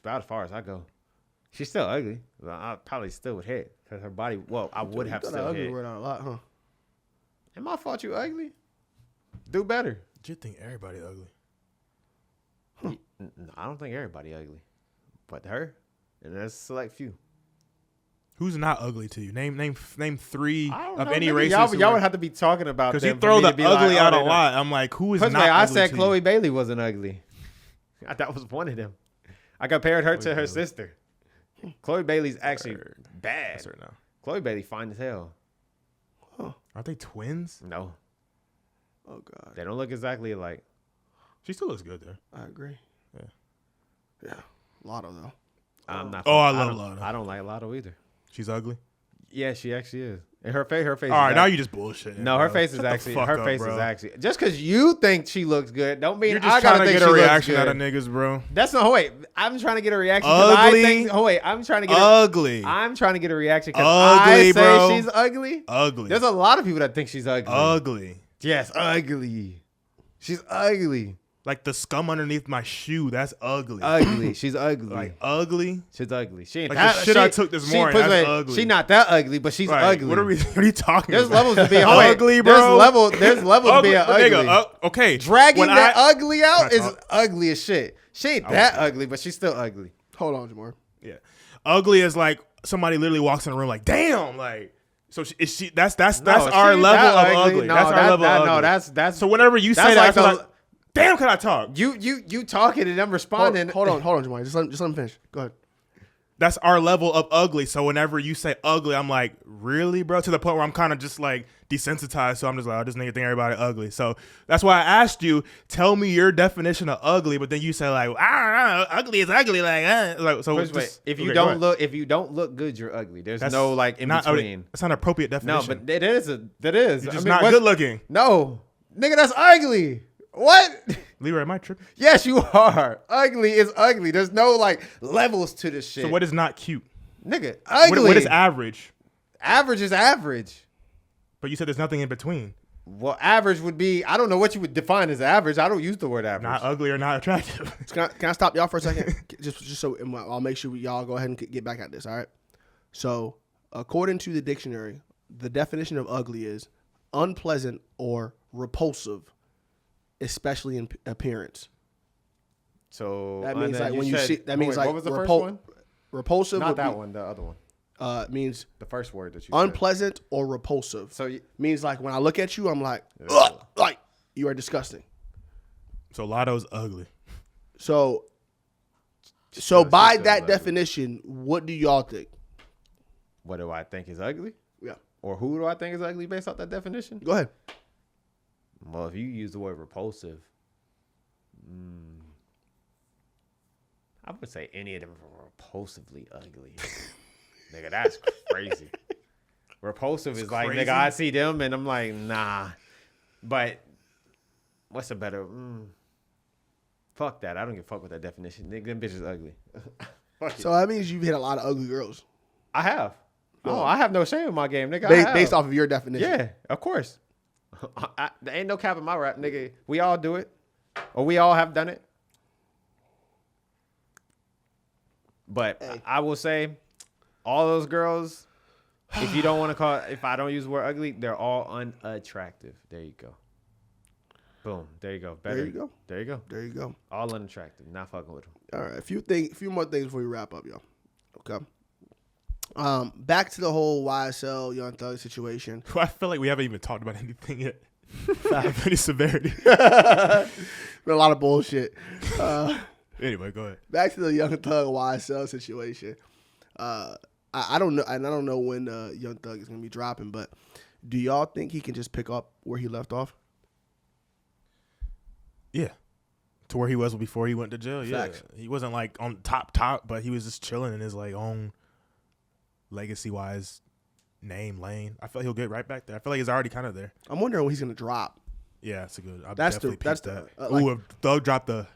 about as far as I go. She's still ugly. But I probably still would hit because her body. Well, I would have still ugly hit. word out a lot, huh? Ain't my fault you ugly. Do better. Do you think everybody ugly? No, I don't think everybody ugly, but her, and there's a select few. Who's not ugly to you? Name 3 of any nigga, races. Y'all would have to be talking about because them you throw the ugly like, out a lot. I'm like, who is not ugly? I said to Chloe you? Bailey wasn't ugly. That was one of them. I compared her to her sister. Chloe Bailey's actually bad. That's her now. Chloe Bailey fine as hell. Huh. Aren't they twins? No. Oh God. They don't look exactly alike. She still looks good though. I agree. Yeah. Lotto though. I'm not. I love Lotto. I don't like Lotto either. She's ugly. Yeah, she actually is. And her face. All right, now you just bullshit. No, her face is actually. Her face is actually. Just because you think she looks good, don't mean you're just I gotta trying to think get she a reaction looks out good. of niggas, bro. That's not. Wait, I'm trying to get a reaction. Ugly. I'm trying to get ugly. I'm trying to get a reaction because Ugly, I say bro. she's ugly. Ugly. There's a lot of people that think she's ugly. Ugly. Yes, ugly. She's ugly. Like the scum underneath my shoe. That's ugly. Ugly. She's ugly. Like ugly. She's ugly. She ain't Like that the shit I took this morning. That's ugly. She not that ugly, but she's Right. ugly. What are you talking There's about? levels to being ugly, bro. There's levels to being ugly. Nigga, okay. Dragging When that ugly out is talk? ugly as shit. She ain't that ugly, but she's still ugly. Hold on, Jamaree. Yeah. Ugly is like somebody literally walks in the room like, damn, like. So is she? That's No, our she ain't level that of ugly. No, that's our level of ugly. No, that's. So whenever you say that's that, like I feel like Damn, can I talk? You talking and I'm responding. Hold on, Jamaree. Just let him finish. Go ahead. That's our level of ugly. So whenever you say ugly, I'm like, really, bro? To the point where I'm kind of just like desensitized. So I'm just like, oh, this nigga think everybody ugly. So that's why I asked you, tell me your definition of ugly. But then you say like, I don't know, ugly is ugly. Like so. Wait, if you don't look good, you're ugly. There's no like in between. It's not an appropriate definition. No, but it is. You're just not good looking. No, nigga, that's ugly. What? Leroy, am I tripping? Yes, you are. Ugly is ugly. There's no like levels to this shit. So what is not cute? Nigga, ugly. What is average? Average is average. But you said there's nothing in between. Well, average would be, I don't know what you would define as average. I don't use the word average. Not ugly or not attractive. Can I stop y'all for a second? just so I'll make sure y'all go ahead and get back at this. All right. So according to the dictionary, the definition of ugly is unpleasant or repulsive, especially in appearance. So that means like when you see that means like what was the first one? Repulsive. Not that one. The other one. Means the first word that you unpleasant or repulsive. So means like when I look at you, I'm like, ugh, like you are disgusting. So Lotto's ugly. So by that definition, what do y'all think? What do I think is ugly? Yeah. Or who do I think is ugly based off that definition? Go ahead. Well, if you use the word repulsive, I would say any of them are repulsively ugly. Nigga, that's crazy. Repulsive is like, nigga, I see them and I'm like, nah. But what's a better? Fuck that. I don't give a fuck with that definition. Nigga, them bitches ugly. So that means you've hit a lot of ugly girls. I have. Oh, I have no shame in my game, nigga. Based off of your definition. Yeah, of course. There ain't no cap in my rap, nigga. We all do it. Or we all have done it. But hey. I will say, all those girls, if you don't want to call it, if I don't use the word ugly, they're all unattractive. There you go. Boom. There you go. Better. There you go. All unattractive. Not fucking with them. All right. A few more things before we wrap up, y'all. Okay. Back to the whole YSL Young Thug situation. I feel like we haven't even talked about anything yet. Of any severity. Been a lot of bullshit. Anyway, go ahead. Back to the Young Thug YSL situation. I don't know, and I don't know when Young Thug is gonna be dropping, but do y'all think he can just pick up where he left off? Yeah, to where he was before he went to jail. Facts. Yeah, he wasn't like on top, but he was just chilling in his like own legacy wise name lane. I feel like he'll get right back there. I feel like he's already kind of there. I'm wondering when he's gonna drop. Yeah, that's a good. That's that. Ooh, if Thug dropped the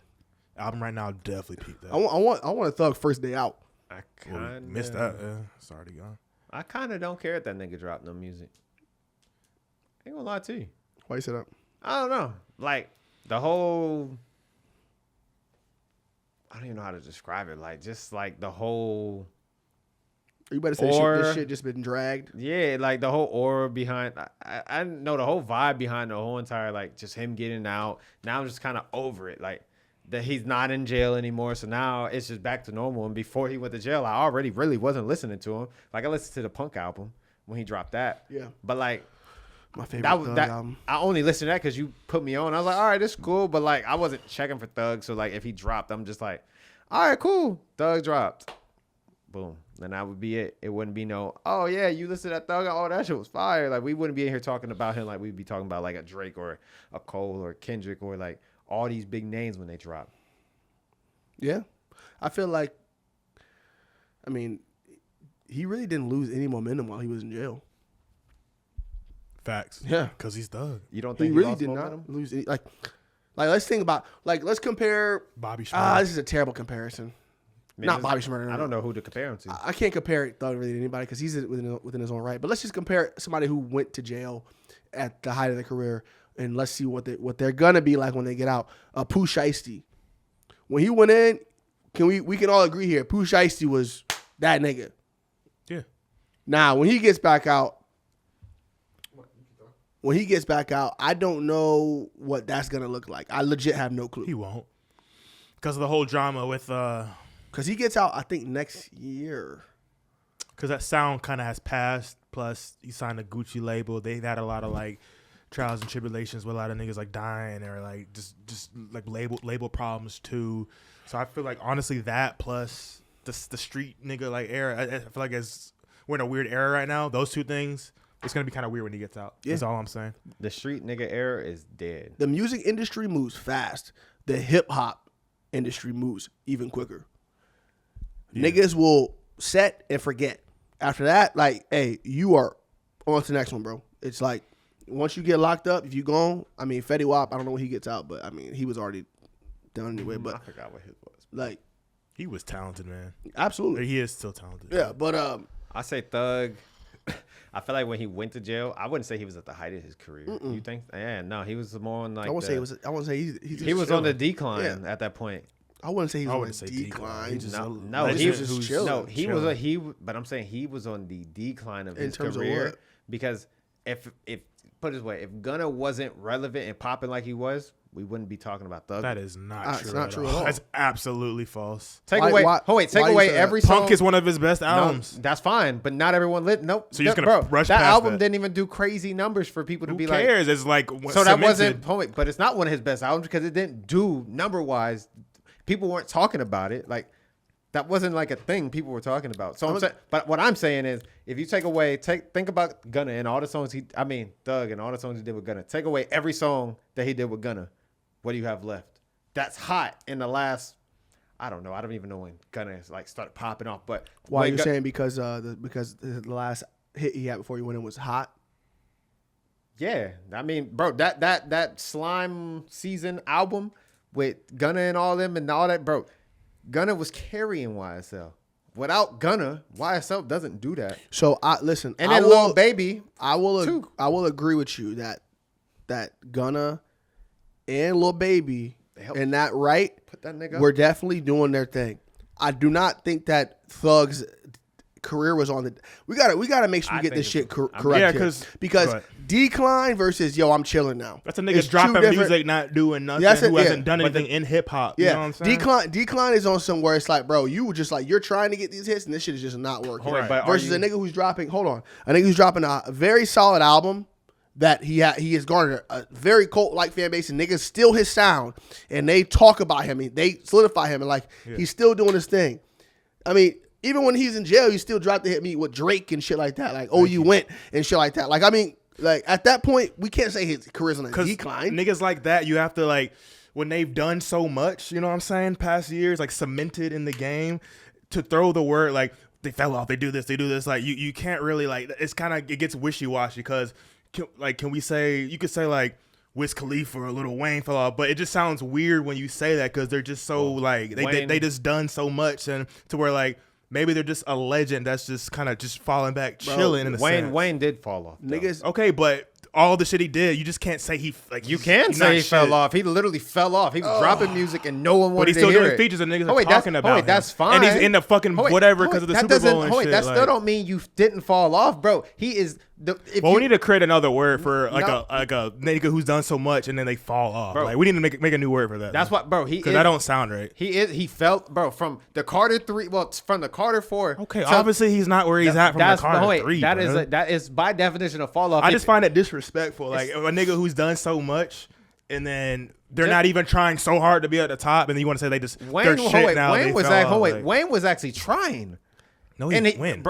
album right now, I'll definitely peep that. I want a Thug first day out. I kind of missed that. Yeah, it's already gone. I kind of don't care if that nigga dropped no music. Ain't gonna lie to you. Why you say that? I don't know. Like the whole, I don't even know how to describe it. Like just like the whole. You better say this shit just been dragged. Yeah, like the whole aura behind. I know the whole vibe behind the whole entire like just him getting out. Now I'm just kind of over it. Like. That he's not in jail anymore, so now it's just back to normal. And before he went to jail, I already really wasn't listening to him. Like I listened to the Punk album when he dropped that. Yeah. But like my favorite Thug album. I only listened to that because you put me on. I was like, all right, this is cool. But like I wasn't checking for Thug, so like if he dropped, I'm just like, all right, cool. Thug dropped. Boom. Then that would be it. It wouldn't be no, oh yeah, you listened to that Thug. Oh, that shit was fire. Like we wouldn't be in here talking about him like we'd be talking about like a Drake or a Cole or Kendrick or like all these big names when they drop. Yeah. I feel like, I mean, he really didn't lose any momentum while he was in jail. Facts. Yeah. Because he's Thug. You don't think he really did not lose any, like let's think about, like, let's compare. Bobby Shmurda. This is a terrible comparison. Not Bobby Shmurda. I don't know who to compare him to. I can't compare Thug really to anybody because he's within his own right. But let's just compare somebody who went to jail at the height of their career, and let's see what they're going to be like when they get out. Pooh Shiesty. When he went in, we can all agree here, Pooh Shiesty was that nigga. Yeah. Now, when he gets back out, I don't know what that's going to look like. I legit have no clue. He won't. Because of the whole drama with... Because he gets out, I think, next year. Because that sound kind of has passed. Plus, he signed a Gucci label. They've had a lot of, like, trials and tribulations with a lot of niggas like dying or like just like label problems too. So I feel like honestly that plus the street nigga like era, I feel like we're in a weird era right now. Those two things, it's gonna be kind of weird when he gets out. Yeah. That's all I'm saying. The street nigga era is dead. The music industry moves fast. The hip hop industry moves even quicker. Yeah. Niggas will set and forget. After that, like, hey, you are on to the next one, bro. It's like once you get locked up, if you gone, I mean, Fetty Wap, I don't know when he gets out, but I mean, he was already done anyway. But I forgot what his was. Like, he was talented, man. Absolutely, he is still talented. Yeah, but I say Thug. I feel like when he went to jail, I wouldn't say he was at the height of his career. Mm-mm. You think? Yeah, no, he was more on like. I won't say he was on the decline at that point. I wouldn't say he was on the decline. But I'm saying he was on the decline of his career. Of what? Because if put it this way, if Gunna wasn't relevant and popping like he was, we wouldn't be talking about Thug. That is not true. It's not true at all. That's absolutely false. Take away every song. Punk is one of his best albums. No, that's fine, but not everyone lit. Nope. So you're just gonna rush that past album that. didn't even do crazy numbers for people to be like. Who cares? It's like so that wasn't. But it's not one of his best albums because it didn't do number wise. People weren't talking about it. Like that wasn't like a thing people were talking about. So I'm saying, but what I'm saying is, if you think about Gunna and all the songs Thug and all the songs he did with Gunna. Take away every song that he did with Gunna. What do you have left? That's hot in the last. I don't know. I don't even know when Gunna like started popping off. But why you're saying because the last hit he had before he went in was hot. Yeah, I mean, bro, that Slime Season album with Gunna and all them and all that, bro. Gunna was carrying YSL. Without Gunna, YSL doesn't do that. So listen, and then Lil Baby, I will agree with you that Gunna and Lil Baby and that put that nigga were definitely doing their thing. I do not think that Thug's career was on the. We gotta make sure we get this shit correct. Yeah, because decline versus I'm chilling now. That's a nigga dropping music, not doing nothing. Who hasn't done anything in hip hop. Yeah, you know what I'm saying? Decline is on somewhere. It's like, bro, you just like you're trying to get these hits and this shit is just not working. Right. Versus a nigga who's dropping. Hold on, a nigga who's dropping a very solid album. That he has garnered a very cult-like fan base, and niggas steal his sound, and they talk about him, and they solidify him, and he's still doing his thing. I mean, even when he's in jail, he still dropped the hit me with Drake and shit like that, like you went and shit like that. Like I mean, like at that point, we can't say his career's on a decline. Niggas like that, you have to like when they've done so much, you know what I'm saying, past years, like cemented in the game, to throw the word like they fell off, they do this, like you can't really like it gets wishy-washy because. Can we say you could say like Wiz Khalifa or Lil Wayne fell off, but it just sounds weird when you say that because they're just so like they just done so much and to where like maybe they're just a legend that's just kind of just falling back chilling in a sense. Wayne did fall off though. Niggas. Okay, but all the shit he did, you just can't say he like you can say he fell off. He literally fell off. He was dropping music and no one wanted to hear it. But he's still doing features and niggas are talking about him. That's fine. And he's in the fucking whatever because of the Super Bowl and shit. That still don't mean you didn't fall off, bro. He is. We need to create another word for a nigga who's done so much and then they fall off. Bro, like we need to make a new word for that. That's what, bro. Because that don't sound right. He felt, bro, from the Carter 3. Well, from the Carter 4. Okay, obviously he's not where he's at from the Carter 3. That is by definition a fall off. I just find it disrespectful. Like a nigga who's done so much and then they're not even trying so hard to be at the top, and then you want to say they just Wayne was actually trying. No, he didn't win.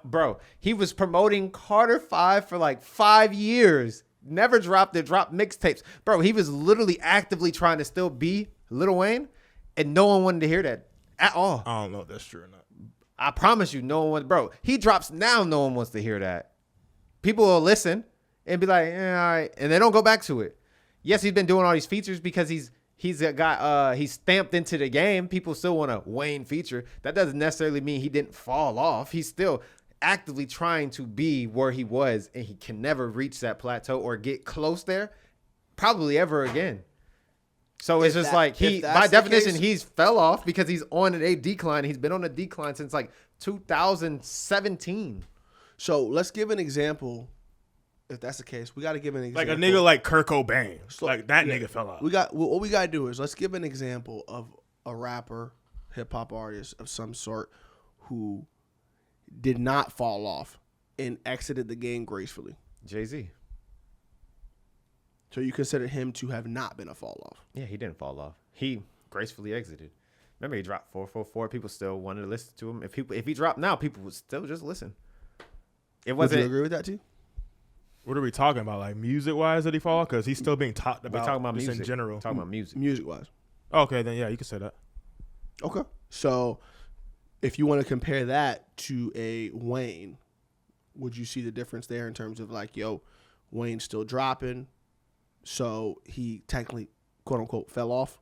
Bro. He was promoting Carter 5 for like 5 years. Never dropped mixtapes. Bro, he was literally actively trying to still be Lil Wayne, and no one wanted to hear that at all. I don't know if that's true or not. I promise you, no one wants. Bro, he drops now, no one wants to hear that. People will listen and be like, all right, and they don't go back to it. Yes, he's been doing all these features because he's stamped into the game. People still want a Wayne feature. That doesn't necessarily mean he didn't fall off. He's still actively trying to be where he was, and he can never reach that plateau or get close there, probably ever again. So it's just like by definition, he's fell off because he's on a decline. He's been on a decline since like 2017. So let's give an example. If that's the case, we got to give an example. Like a nigga like Kurt Cobain. Like that nigga fell off. What we got to do is let's give an example of a rapper, hip hop artist of some sort who did not fall off and exited the game gracefully. Jay-Z. So you consider him to have not been a fall off? Yeah, he didn't fall off. He gracefully exited. Remember, he dropped 444. People still wanted to listen to him. If he dropped now, people would still just listen. It wasn't. Would you agree with that too? What are we talking about? Like music wise, did he fall off? Because he's still being talked about. We're talking about just music. in general. We're talking about music. Music wise. Okay, then yeah, you can say that. Okay. So if you want to compare that to a Wayne, would you see the difference there in terms of like, yo, Wayne's still dropping, so he technically, quote unquote, fell off?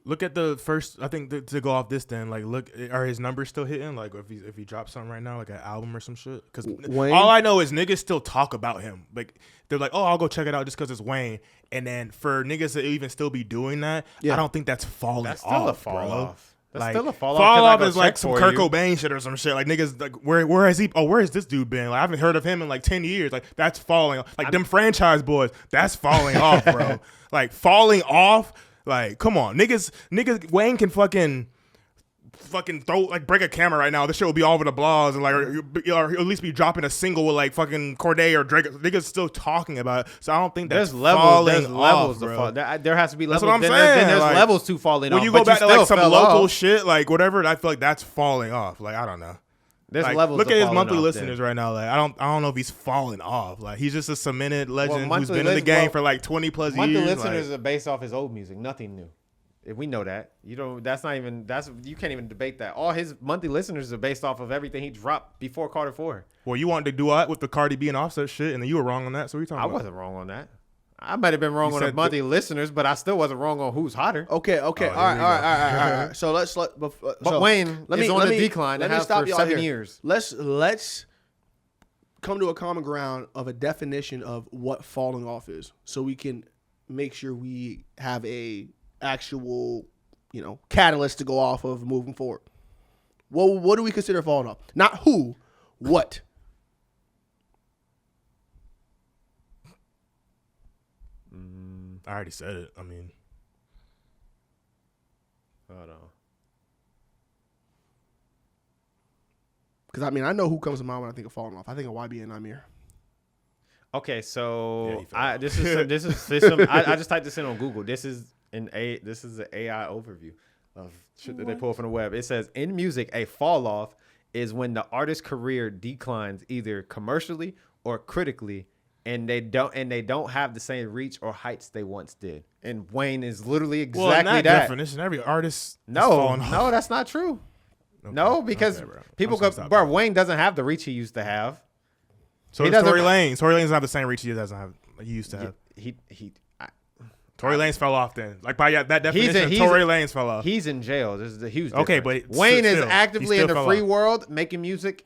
Look at the first. I think to go off this, then like, look, are his numbers still hitting? Like, if he drops something right now, like an album or some shit. Because all I know is niggas still talk about him. Like they're like, oh, I'll go check it out just because it's Wayne. And then for niggas to even still be doing that, I don't think that's falling off. That's still a fall bro. off. That's Like, still a fall off is like some Kurt Cobain shit or some shit. Like niggas, like where has he? Oh, where has this dude been? Like I haven't heard of him in like 10 years. Like that's falling. Like them franchise boys, that's falling off, bro. Like falling off. Like come on, niggas. Wayne can fucking throw like break a camera right now. This shit will be all over the blogs and like or at least be dropping a single with like fucking Corday or Drake. Niggas still talking about it. So I don't think that's falling off, bro. There has to be levels. That's what I'm saying. Then there's like, levels to falling off. When you go back to like some local shit, like whatever, I feel like that's falling off. Like I don't know. There's like, levels. Look at his monthly off listeners there. right now. Like I don't know if he's falling off. Like he's just a cemented legend who's been in the monthly game for like 20 plus years. Monthly listeners like, are based off his old music. Nothing new. If we know that, you don't. That's not even. That's you can't even debate that. All his monthly listeners are based off of everything he dropped before Carter 4. Well, you wanted to do that with the Cardi B and Offset shit, and then you were wrong on that. So what are you talking I about? wasn't wrong on that. I might have been wrong You on the said monthly listeners, but I still wasn't wrong on who's hotter. Okay. All right. So let's But Wayne is on the decline. Let me stop for y'all 7 here. years. Let's come to a common ground of a definition of what falling off is, so we can make sure we have a actual, catalyst to go off of moving forward. Well, what do we consider falling off? Not who, what? I already said it. I mean, Hold on. Because I know who comes to mind when I think of falling off. I think of YB and Amir. Okay, so Yeah, this is some. I just typed this in on Google. This is an AI overview of shit that they pull from the web. It says in music, a fall off is when the artist's career declines either commercially or critically, and they don't have the same reach or heights they once did. And Wayne is literally exactly in that that. definition, every artist No, that's not true. Okay. No, because Okay, bro. people I'm go, sorry, bro. Wayne doesn't have the reach he used to have. So He does doesn't- Tory Lanez. Tory Lanez doesn't have the same reach he used to have. Tory Lanez fell off then. Like by that definition, he's Tory Lanez fell off. He's in jail. This is a huge Okay, difference. but Wayne is still, he actively still in the fell free off. world making music.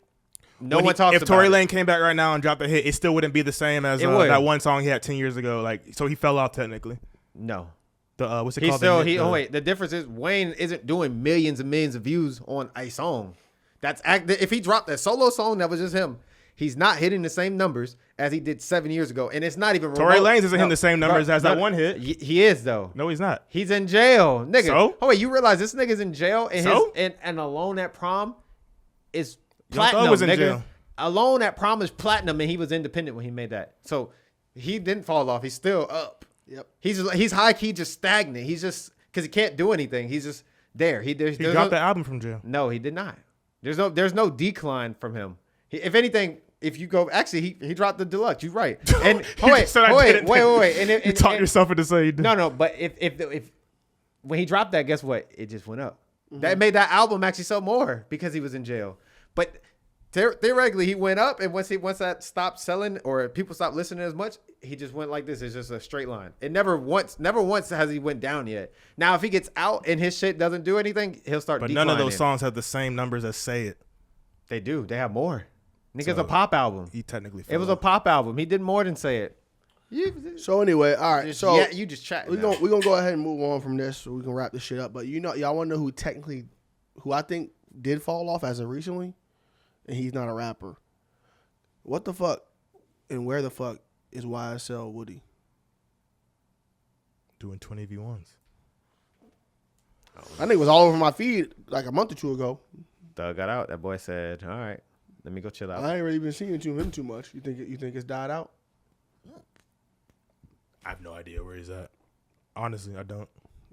No When one talks if about Tory it. Lanez came back right now and dropped a hit, it still wouldn't be the same as It would. that one song he had 10 years ago. Like, so he fell off technically. No. The what's it He's called? still wait. The difference is Wayne isn't doing millions and millions of views on a song. If he dropped a solo song that was just him, he's not hitting the same numbers as he did 7 years ago, and it's not even. Tory remote. Lanez isn't hitting the same numbers as that one hit. He is though. No, he's not. He's in jail, nigga. So? Oh wait, you realize this nigga's in jail and So? and Alone at Prom is Young Thug platinum, was in nigga. jail. Alone at Prom is platinum, and he was independent when he made that. So he didn't fall off. He's still up. Yep. He's high key just stagnant. He's just because he can't do anything. He's just there. He dropped the album from jail. No, he did not. There's no decline from him. If anything, if you go, actually, he dropped the deluxe. You're right. And wait. And you taught yourself into say no. But if when he dropped that, guess what? It just went up. That made that album actually sell more because he was in jail. But theoretically, he went up, and once that stopped selling or people stopped listening as much, he just went like this. It's just a straight line. It never once has he went down yet. Now, if he gets out and his shit doesn't do anything, he'll start. But none of those songs have the same numbers as Say It. They do. They have more. Nigga's So, a pop album. He technically. It was a pop album. He did more than Say It. So anyway, all right. So yeah, you just chatting. we're gonna go ahead and move on from this, so we can wrap this shit up. But y'all want to know who I think did fall off as of recently, and he's not a rapper. What the fuck, and where the fuck is YSL Woody? Doing 20v1s. I think it was all over my feed like a month or two ago. Doug got out. That boy said, "All right, let me go chill out." I ain't really been seeing him too much. You think it's died out? I have no idea where he's at. Honestly, I don't.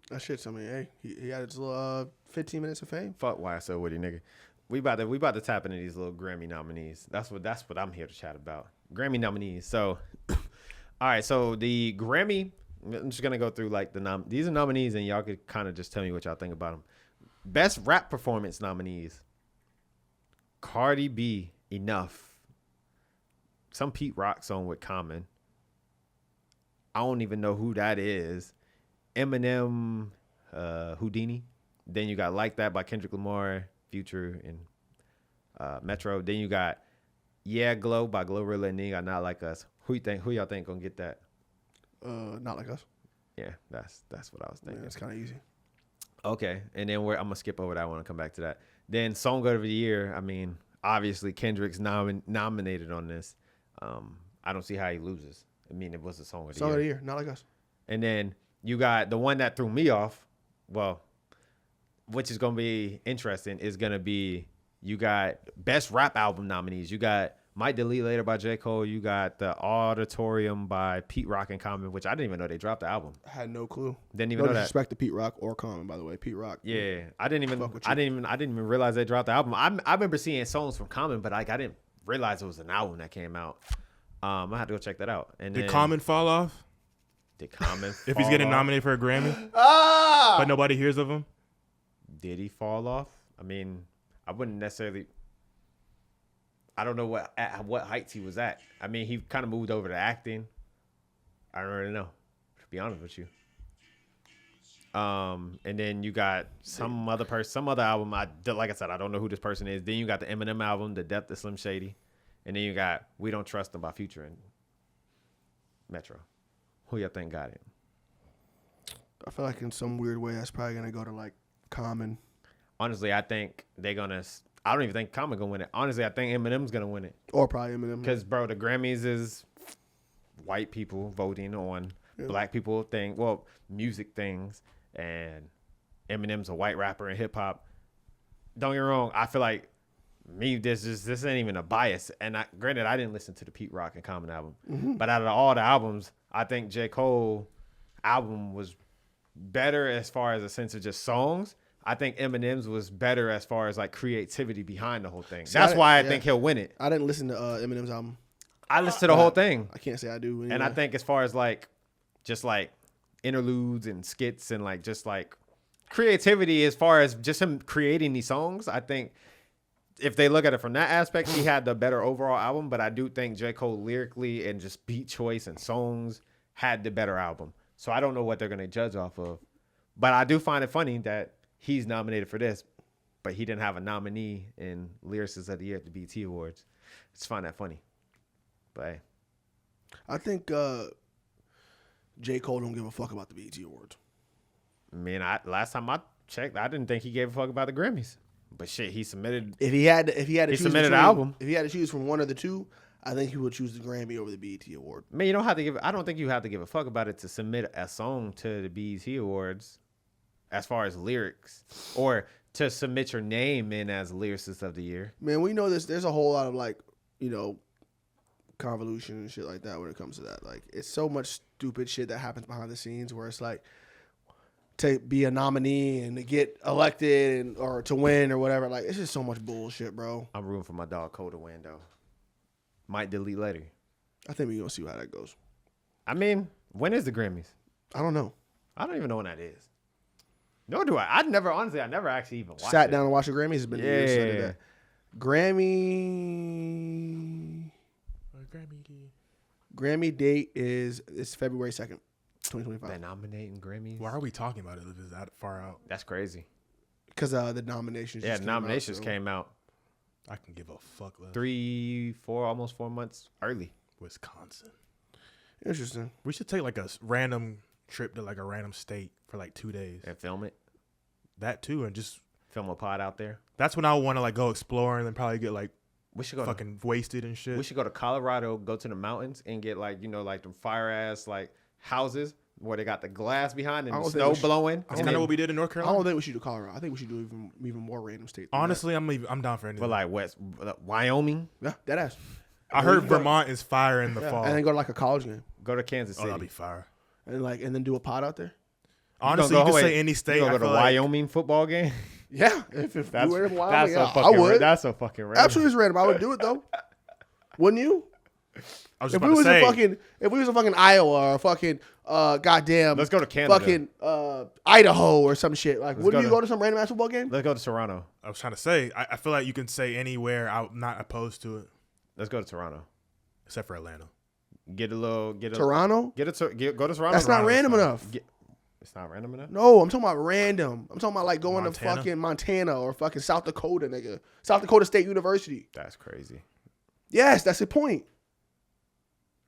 That shit's, I mean, hey, he had his little 15 minutes of fame. Fuck YSL Woody, nigga. We about to tap into these little Grammy nominees. That's what I'm here to chat about. Grammy nominees. So, all right. So the Grammy. I'm just gonna go through like these are nominees, and y'all could kind of just tell me what y'all think about them. Best rap performance nominees: Cardi B, Enough. Some Pete Rock song with Common. I don't even know who that is. Eminem, Houdini. Then you got Like That by Kendrick Lamar, Future, and Metro. Then you got Yeah Glow by Glorilla and Ning. Not Like Us. Who y'all think gonna get that? Not Like Us. Yeah, that's what I was thinking. Yeah, it's kind of easy. Okay, and then I'm gonna skip over that one and come back to that. Then Song of the Year. I mean, obviously Kendrick's nominated on this. I don't see how he loses. I mean, it was a Song of the Year. Song of the Year, Not Like Us. And then you got the one that threw me off. Well, which is gonna be interesting is gonna be you got Best Rap Album nominees. You got Might Delete Later by J. Cole. You got The Auditorium by Pete Rock and Common, which I didn't even know they dropped the album. I had no clue. Didn't even know that. No disrespect to Pete Rock or Common, by the way. Pete Rock. Yeah, I didn't even realize they dropped the album. I remember seeing songs from Common, but like I didn't realize it was an album that came out. I had to go check that out. And Did then, Common fall off? Did Common If he's getting nominated for a Grammy, but nobody hears of him? Did he fall off? I mean, I wouldn't necessarily. I don't know what heights he was at. I mean, he kind of moved over to acting. I don't really know, to be honest with you. And then you got some other album. Like I said, I don't know who this person is. Then you got the Eminem album, The Depth of Slim Shady, and then you got We Don't Trust Them by Future and Metro. Who y'all think got it? I feel like in some weird way that's probably gonna go to like Common. Honestly, I think they're gonna. I don't even think Common gonna win it. Honestly, I think Eminem's gonna win it. Or probably Eminem. Because, bro, the Grammys is white people voting on black people music things, and Eminem's a white rapper in hip hop. Don't get me wrong, I feel like this ain't even a bias. And granted, I didn't listen to the Pete Rock and Common album, but out of all the albums, I think J. Cole album was better as far as a sense of just songs. I think Eminem's was better as far as like creativity behind the whole thing. That's why I think he'll win it. I didn't listen to Eminem's album. I listened to the whole thing. I can't say I do. Anyway. And I think as far as like just like interludes and skits and like just like creativity as far as just him creating these songs, I think if they look at it from that aspect, he had the better overall album. But I do think J. Cole lyrically and just beat choice and songs had the better album. So I don't know what they're going to judge off of. But I do find it funny that he's nominated for this, but he didn't have a nominee in Lyricist of the Year at the BET Awards. I just find that funny. But hey. I think J. Cole don't give a fuck about the BET Awards. I mean, last time I checked, I didn't think he gave a fuck about the Grammys. But shit, he submitted. If he had to choose submitted between, an album. If he had to choose from one of the two, I think he would choose the Grammy over the BET Award. Man, you don't have to give. I don't think you have to give a fuck about it to submit a song to the BET Awards, as far as lyrics, or to submit your name in as Lyricist of the Year. Man, we know this. There's a whole lot of like, convolution and shit like that when it comes to that. Like, it's so much stupid shit that happens behind the scenes where it's like to be a nominee and to get elected or to win or whatever. Like, it's just so much bullshit, bro. I'm rooting for my dog Cole to win though. Might delete later. I think we're gonna see how that goes. I mean, when is the Grammys? I don't know. I don't even know when that is. Nor do I. I never actually even watched Sat down and watched the Grammys. It's been years since I did that. Grammy date is February 2nd, 2025. They're nominating Grammys. Why are we talking about it if it's that far out? That's crazy. Because the nominations. Yeah, the nominations came out. I can give a fuck less. almost 4 months early. Wisconsin. Interesting. We should take like a random trip to like a random state for like 2 days. And film it. That too, and just film a pod out there. That's when I want to like go exploring and probably get like we should go fucking wasted and shit. We should go to Colorado, go to the mountains, and get like like the fire ass like houses where they got the glass behind and the snow blowing. That's kind of what we did in North Carolina. I don't think we should do Colorado. I think we should do even more random states. Honestly, I'm down for anything. But like Wyoming. Yeah, deadass. I heard Vermont is fire in the fall. And then go to like a college game. Go to Kansas City. That'll be fire. and then do a pod out there. Honestly, you can say any state. You gonna go to Wyoming football game? Yeah, if we were in Wyoming, that's I would. That's so fucking random. Absolutely, it's random. I would do it though. Wouldn't you? I was just If we about was to say. if we was in fucking Iowa or fucking goddamn, Let's go to Canada. fucking Idaho or some shit. Like, wouldn't you go to some random ass football game? Let's go to Toronto. I was trying to say. I feel like you can say anywhere. I'm not opposed to it, Let's go to Toronto. except for Atlanta. Go to Toronto? Go to Toronto. That's not random enough. It's not random enough. No, I'm talking about random. I'm talking about like going to Montana? fucking Montana or fucking South Dakota, nigga. South Dakota State University. That's crazy. Yes, that's the point.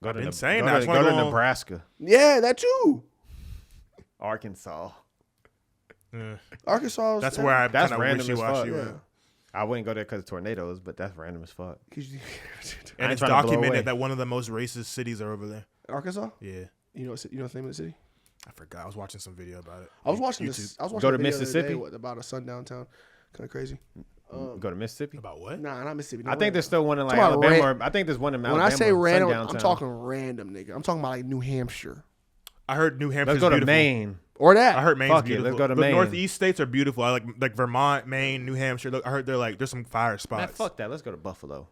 Go to been saying go that. I to, just wanna go to go on- Nebraska, Yeah, that too. Arkansas. Yeah. Arkansas. That's where I That's kind of random as wishy-washy fuck. with. Yeah. I wouldn't go there because of tornadoes, but that's random as fuck. I And ain't it's trying to blow away. documented that one of the most racist cities are over there. Arkansas. Yeah. You know the name of the city? I forgot. I was watching some video about it. I was watching YouTube. this. I was watching Go a to video the other Mississippi? day, about a sundown town. Kind of crazy. Go to Mississippi. About what? Nah, not Mississippi. I think there's still one in like Talking about Alabama. I think there's one in When Alabama. I say random, sundown I'm town. talking random, nigga. I'm talking about like New Hampshire I heard New Hampshire's Let's go to beautiful. Maine. or that. I heard Maine's Fuck it, beautiful. let's go to The Maine. Northeast states are beautiful. I like Vermont, Maine, New Hampshire. Look, I heard they're like there's some fire Man, spots. fuck that. Let's go to Buffalo.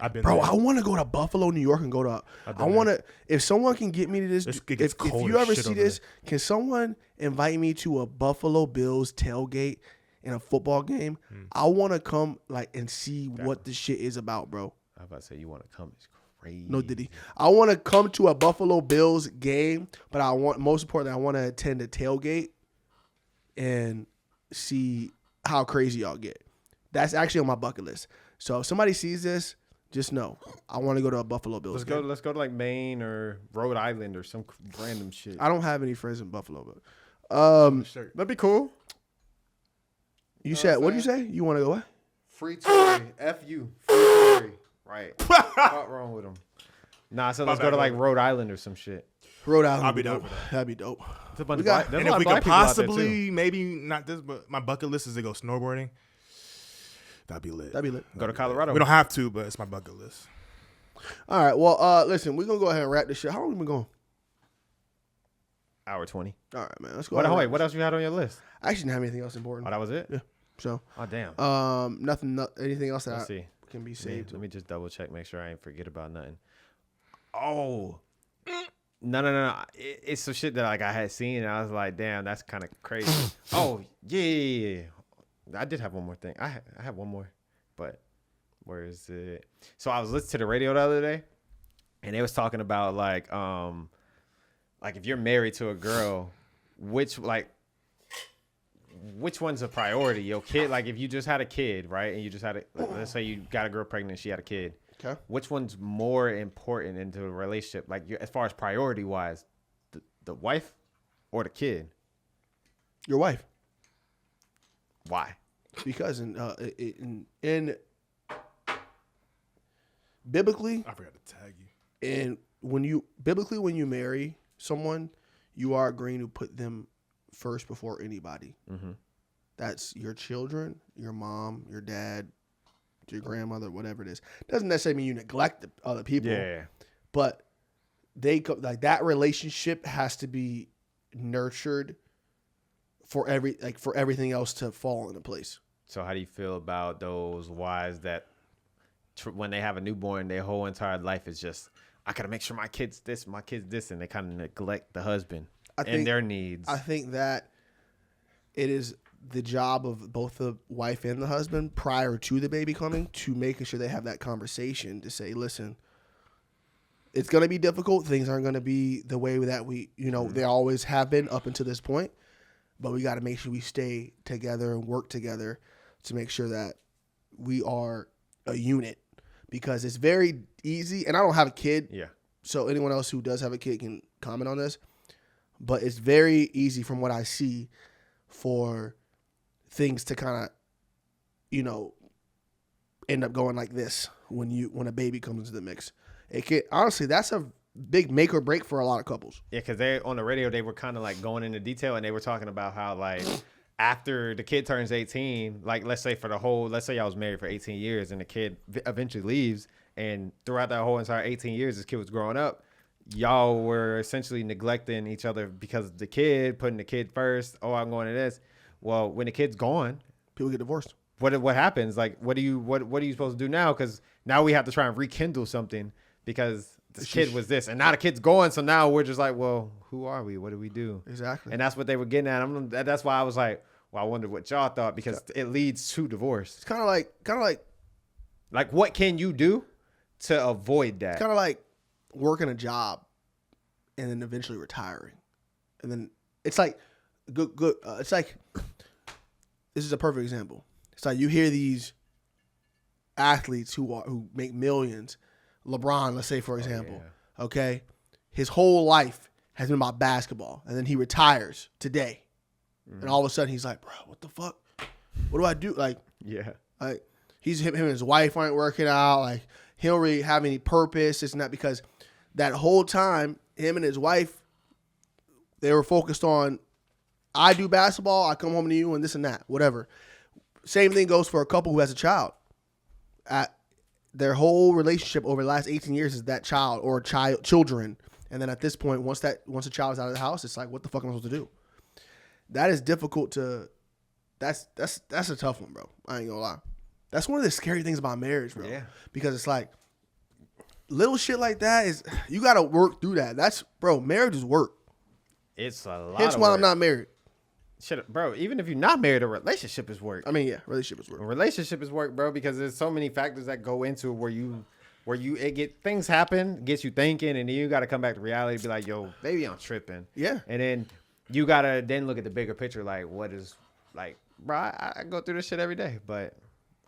I've been Bro, there. I want to go to Buffalo, New York, and go to. I've I been want to. If someone can get me to this, It if gets cold you as ever shit see over this, can someone invite me to a Buffalo Bills tailgate in a football game? I want to come like and see what the shit is about, bro. I was about to say you want to come. It's crazy. No Diddy. I want to come to a Buffalo Bills game, but I want most importantly, I want to attend a tailgate and see how crazy y'all get. That's actually on my bucket list. So if somebody sees this, just know I want to go to a Buffalo Bills game. Let's go to like Maine or Rhode Island or some random shit. I don't have any friends in Buffalo, but That'd be cool. you said what did you say? You want to go what? Free Tory. F-U. Free Tory. Right. What's wrong with them? Nah, so let's go to like Rhode Island or some shit. Rhode Island. I'll would be down dope. for that. That'd be dope. There's a bunch We of got- black, there's And a if lot we of black could people out there, too. possibly, maybe not this, but my bucket list is to go snowboarding. That'd be lit. That'd be lit. Go to Colorado. We don't have to, but it's my bucket list. All right. Well, listen, we're gonna go ahead and wrap this shit. How long have we been going? Hour 20. All right, man. Let's go. What, ahead and wait, wrap what this. else you had on your list? I actually didn't have anything else important. Oh, that was it? Yeah. So, Oh, damn. nothing. Anything else that Let's see. can be Let saved? me just double check, make sure I ain't forget about nothing. Oh. No. It's some shit that like I had seen and I was like, damn, that's kind of crazy. Oh, yeah. I did have one more thing. I have one more, but where is it? So I was listening to the radio the other day and they was talking about like if you're married to a girl, which one's a priority? Your kid, like if you just had a kid, right? And you just had let's say you got a girl pregnant, she had a kid. Okay. Which one's more important into a relationship? Like as far as priority wise, the wife or the kid? Your wife. Why? Because in biblically, I forgot to tag you. and when you marry someone, you are agreeing to put them first before anybody. Mm-hmm. That's your children, your mom, your dad, your grandmother, whatever it is. Doesn't necessarily mean you neglect the other people. Yeah. But like that relationship has to be nurtured for everything else to fall into place. So how do you feel about those wives that when they have a newborn, their whole entire life is just, I gotta make sure my kid's this, and they kind of neglect the husband and their needs. I think that it is the job of both the wife and the husband prior to the baby coming to making sure they have that conversation to say, listen, it's going to be difficult. Things aren't going to be the way that they always have been up until this point, but we got to make sure we stay together and work together to make sure that we are a unit, because it's very easy. And I don't have a kid. Yeah. So anyone else who does have a kid can comment on this, but it's very easy from what I see for things to kind of, end up going like this when a baby comes into the mix. Honestly, that's a big make or break for a lot of couples. Yeah, because they on the radio, they were kind of like going into detail and they were talking about how like after the kid turns 18, like let's say y'all was married for 18 years and the kid eventually leaves, and throughout that whole entire 18 years, this kid was growing up, y'all were essentially neglecting each other because of the kid, putting the kid first. Oh, I'm going to this. Well, when the kid's gone, People get divorced. what happens? Like, what are you supposed to do now? Because now we have to try and rekindle something because this kid was this, and now the kid's going. So now we're just like, well, who are we? What do we do? Exactly. And that's what they were getting at. That's why I was like, well, I wonder what y'all thought because it leads to divorce. It's kind of like what can you do to avoid that? kind of like working a job and then eventually retiring, and then it's like good. It's like this is a perfect example. It's like you hear these athletes who make millions. LeBron, let's say for example, okay, his whole life has been about basketball, and then he retires today, and all of a sudden he's like, bro, what the fuck? What do I do? Like him and his wife aren't working out. Like he don't really have any purpose. It's not because that whole time him and his wife, they were focused on, I do basketball, I come home to you, and this and that, whatever. Same thing goes for a couple who has a child. Their whole relationship over the last 18 years is that child or children. And then at this point, once the child is out of the house, it's like, what the fuck am I supposed to do? That is difficult to. That's a tough one, bro. I ain't gonna lie. That's one of the scary things about marriage, bro. Yeah. Because it's like little shit like that is you gotta work through that. Marriage is work. It's a lot. Hence why I'm not married. Shit, bro, even if you're not married, a relationship is work. I mean, yeah, relationship is work. A relationship is work, bro, because there's so many factors that go into it things happen, gets you thinking, and then you got to come back to reality and be like, yo, maybe I'm tripping. Yeah. And then you got to then look at the bigger picture, like, what is, like, bro, I go through this shit every day, but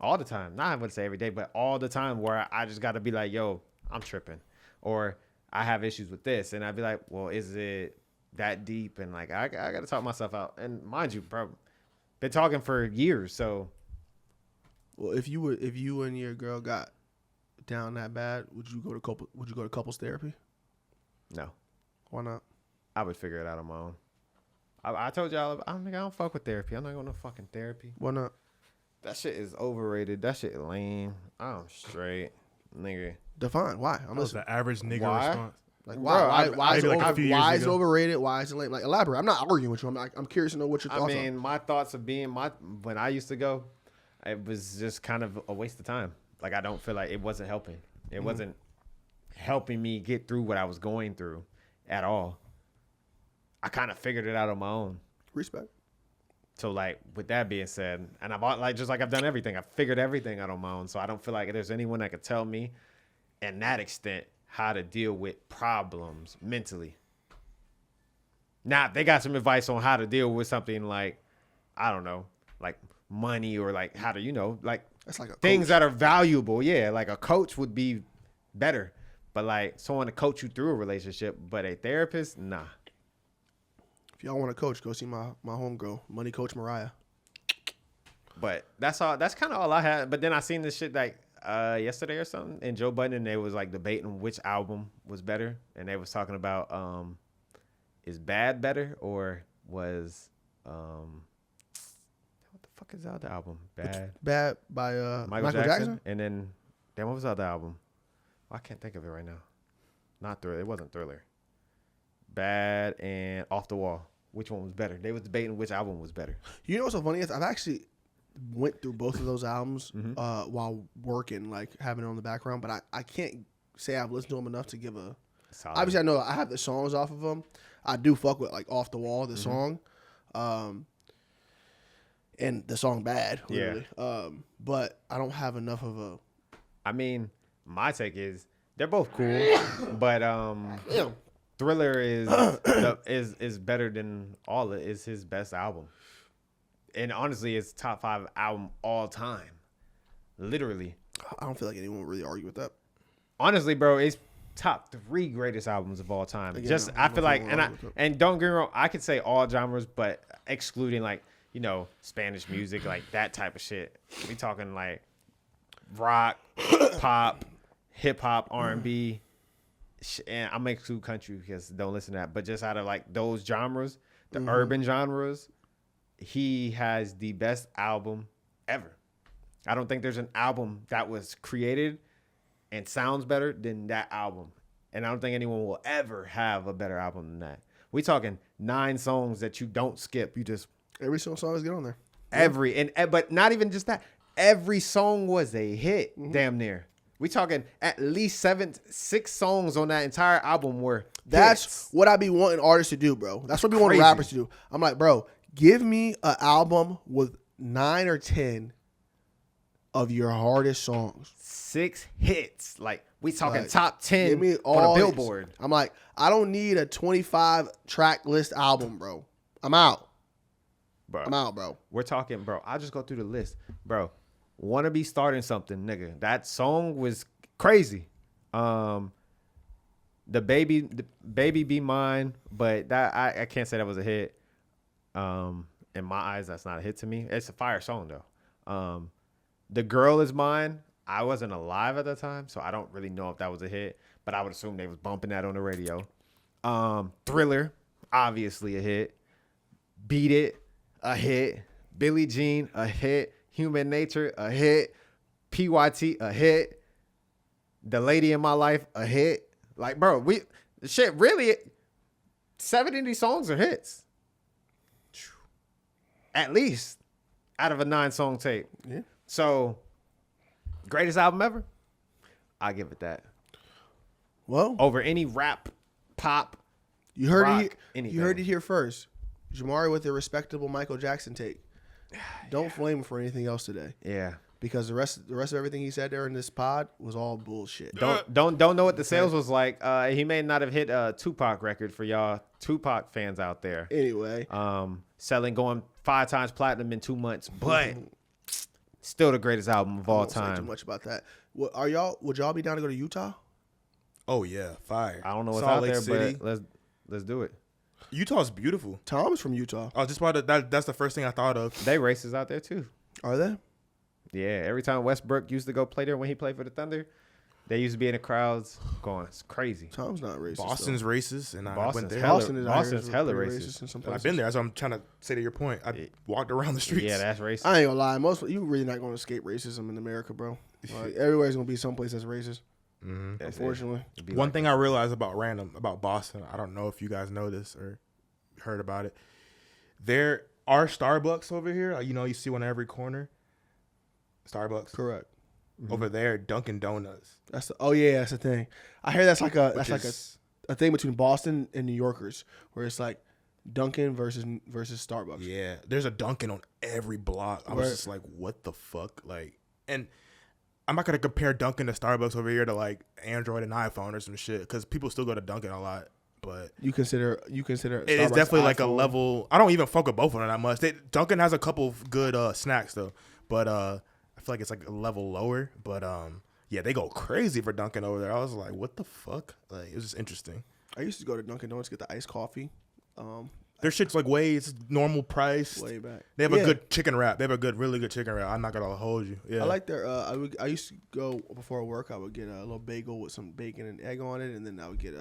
all the time. Not I would say every day, but all the time where I just got to be like, yo, I'm tripping. Or I have issues with this. And I'd be like, well, is it that deep? And like I gotta talk myself out, and mind you, bro, been talking for years. So well, if you and your girl got down that bad, would you go to couples therapy? No. Why not? I would figure it out on my own. I told y'all I don't fuck with therapy. I'm not going to fucking therapy. Why not? That shit is overrated. That shit lame. I'm straight, nigga. Define why. I'm That's the average nigga response. Like why is it overrated? Why is it lame? Like elaborate. I'm not arguing with you. I'm curious to know what your thoughts are. My thoughts of being when I used to go, it was just kind of a waste of time. Like I don't feel like it wasn't helping. It wasn't helping me get through what I was going through at all. I kind of figured it out on my own. Respect. So like with that being said, and I've done everything. I figured everything out on my own. So I don't feel like there's anyone that could tell me, in that extent, how to deal with problems mentally. Now, if they got some advice on how to deal with something like, I don't know, like money or like how to, that's like a things coach that are valuable. Yeah, like a coach would be better. But like someone to coach you through a relationship, but a therapist, nah. If y'all want a coach, go see my homegirl, Money Coach Mariah. But that's all. That's kind of all I had. But then I seen this shit like yesterday or something, and Joe Budden, and they was like debating which album was better, and they was talking about is Bad better or was what the fuck is the other album? Bad by Michael Jackson. And then what was the other album? Well, I can't think of it right now. Not Thriller. It wasn't Thriller. Bad and Off the Wall. Which one was better? They was debating which album was better. You know what's so funny is I've actually went through both of those albums while working, like having it on the background, but I can't say I've listened to them enough to give a solid. Obviously I know I have the songs off of them. I do fuck with like Off the Wall, the song, and the song Bad, literally. Yeah. But I don't have enough of a. I mean, my take is they're both cool, but Thriller is better than all. Is his best album. And honestly, it's top 5 album all time. Literally. I don't feel like anyone would really argue with that. Honestly, bro, it's top 3 greatest albums of all time. Again, I feel like, and don't get me wrong, I could say all genres, but excluding like, Spanish music, like that type of shit. We talking like rock, pop, hip hop, R&B, and I'm exclude country because don't listen to that. But just out of like those genres, the urban genres, he has the best album ever. I don't think there's an album that was created and sounds better than that album. And I don't think anyone will ever have a better album than that. We talking 9 songs that you don't skip. You just Every song is good on there. but not even just that. Every song was a hit, damn near. We talking at least 6 songs on that entire album were That's hits. what I be wanting artists to do, bro. That's what we want rappers to do. I'm like, bro, give me an album with 9 or 10 of your hardest songs. 6 hits. Like we talking Like, top 10 give me on all a Billboard. I'm like, I don't need a 25 track list album, bro. I'm out. Bro. I'm out, bro. We're talking, bro. I'll just go through the list. Bro, Wanna Be Starting Something, nigga. That song was crazy. The baby Be Mine, but that I can't say that was a hit. In my eyes, that's not a hit to me. It's a fire song though. The Girl Is Mine. I wasn't alive at the time, so I don't really know if that was a hit, but I would assume they was bumping that on the radio. Thriller, obviously a hit. Beat It, a hit. Billie Jean, a hit. Human Nature, a hit. PYT, a hit. The Lady in My Life, a hit. Like, bro, shit, really, 7 of these songs are hits. At least out of a 9-song tape. Yeah. So, greatest album ever? I'll give it that. Well, Over any rap, pop, you heard rock, it. anything. You heard it here first. Jamaree with a respectable Michael Jackson take. Don't flame him for anything else today, Yeah. because the rest of everything he said there in this pod was all bullshit. Don't know what the sales was like. He may not have hit a Tupac record for y'all Tupac fans out there. Anyway, Going 5 times platinum in 2 months, but still the greatest album of all I won't say time. too much about that. Would y'all be down to go to Utah? Oh yeah, fire. I don't know what's Salt out Lake there, City. but let's do it. Utah's beautiful. Tom is from Utah. I was just about to, that's the first thing I thought of. They races out there too. Are they? Yeah, every time Westbrook used to go play there when he played for the Thunder, they used to be in the crowds going, it's crazy. Tom's not racist. Boston's racist, and I went Boston's there. hella, Boston is out here Boston's is hella pretty racist. in some And I've places. been there, that's what I'm trying to say to your point. I walked around the streets. Yeah, that's racist. I ain't gonna lie. You really not gonna escape racism in America, bro. Like, everywhere's gonna be someplace that's racist. That's it. Unfortunately, It'd be One like thing I realized about Boston, I don't know if you guys know this or heard about it. There are Starbucks over here. Like, you see one at every corner. Starbucks. correct. Over there, Dunkin' Donuts. That's that's the thing. I hear that's like a thing between Boston and New Yorkers, where it's like Dunkin' versus Starbucks. Yeah, there's a Dunkin' on every block. I was Right. just like, what the fuck? Like, and I'm not gonna compare Dunkin' to Starbucks over here to like Android and iPhone or some shit, because people still go to Dunkin' a lot. But You consider it's Starbucks definitely like a iPhone. level. I don't even fuck with both of them that much. Dunkin' has a couple of good snacks though, but I feel like it's like a level lower. But yeah, they go crazy for Dunkin' over there. I was like, what the fuck? Like, it was just interesting. I used to go to Dunkin' Donuts get the iced coffee. Their shit's like it's normal price. Way back. They have Yeah. a good chicken wrap. They have a really good chicken wrap. I'm not gonna hold you. Yeah, I like their. I used to go before work. I would get a little bagel with some bacon and egg on it, and then I would get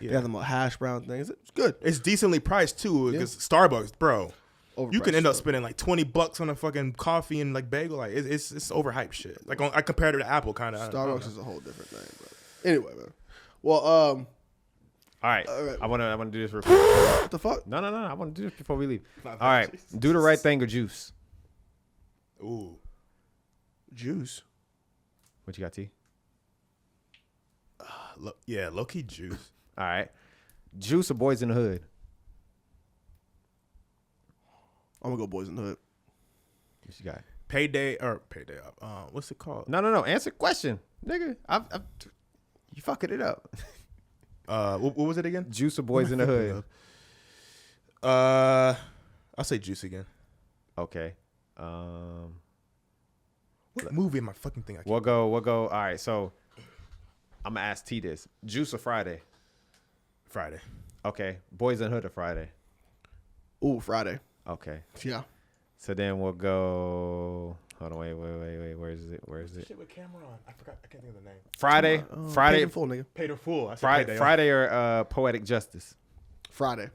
they have them hash brown things. It's good. It's decently priced too, because Starbucks, bro, you Overpriced can end up stuff. spending like $20 on a fucking coffee and like bagel. Like it's overhyped shit. Like I compared it to Apple, kind of. Starbucks is a whole different thing. But anyway, man. Well, All right. right. I want to do this real quick. what the fuck? No. I want to do this before we leave. All right. Do the right thing or juice. Ooh, Juice. What you got, T? low key juice. All right. Juice or Boys in the Hood? I'm gonna go Boys in the Hood. What you got? Payday. What's it called? No. Answer the question. Nigga, you fucking it up. What was it again? Juice or Boys in the Hood? I'll say juice again. Okay. What movie am I fucking thinking? We'll go. All right. So I'm going to ask T this. Juice or Friday? Friday. Okay. Boys in the Hood or Friday? Ooh, Friday. Okay. Yeah. So then we'll go. Hold on. Wait. Where is it? Shit with Cameron. I forgot. I can't think of the name. Friday. Paid in full, nigga. Paid in full. I said Friday. Friday or Poetic Justice? Friday.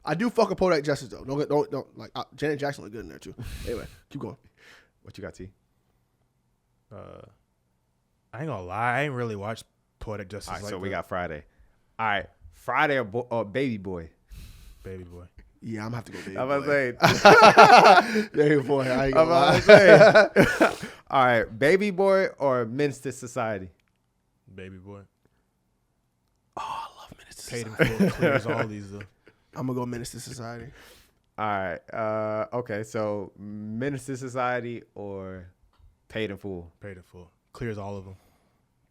I do fuck with Kodak Justice though. Don't like Janet Jackson look good in there too. Anyway, keep going. What you got, T? I ain't gonna lie. I ain't really watched Poetic Justice. All right. like So we that. got Friday. All right, Friday or Baby Boy. Baby boy. Yeah, I'm gonna have to go baby I'm boy. about to say. Baby boy, I ain't I'm gonna lie. about to say. All right, Baby Boy or Minister Society. Baby boy. Oh, I love Minister Paid in Society. full clears all these though. I'm gonna go Minister Society. All right. Okay. So Minister Society or Paid in Full. Paid in full clears all of them.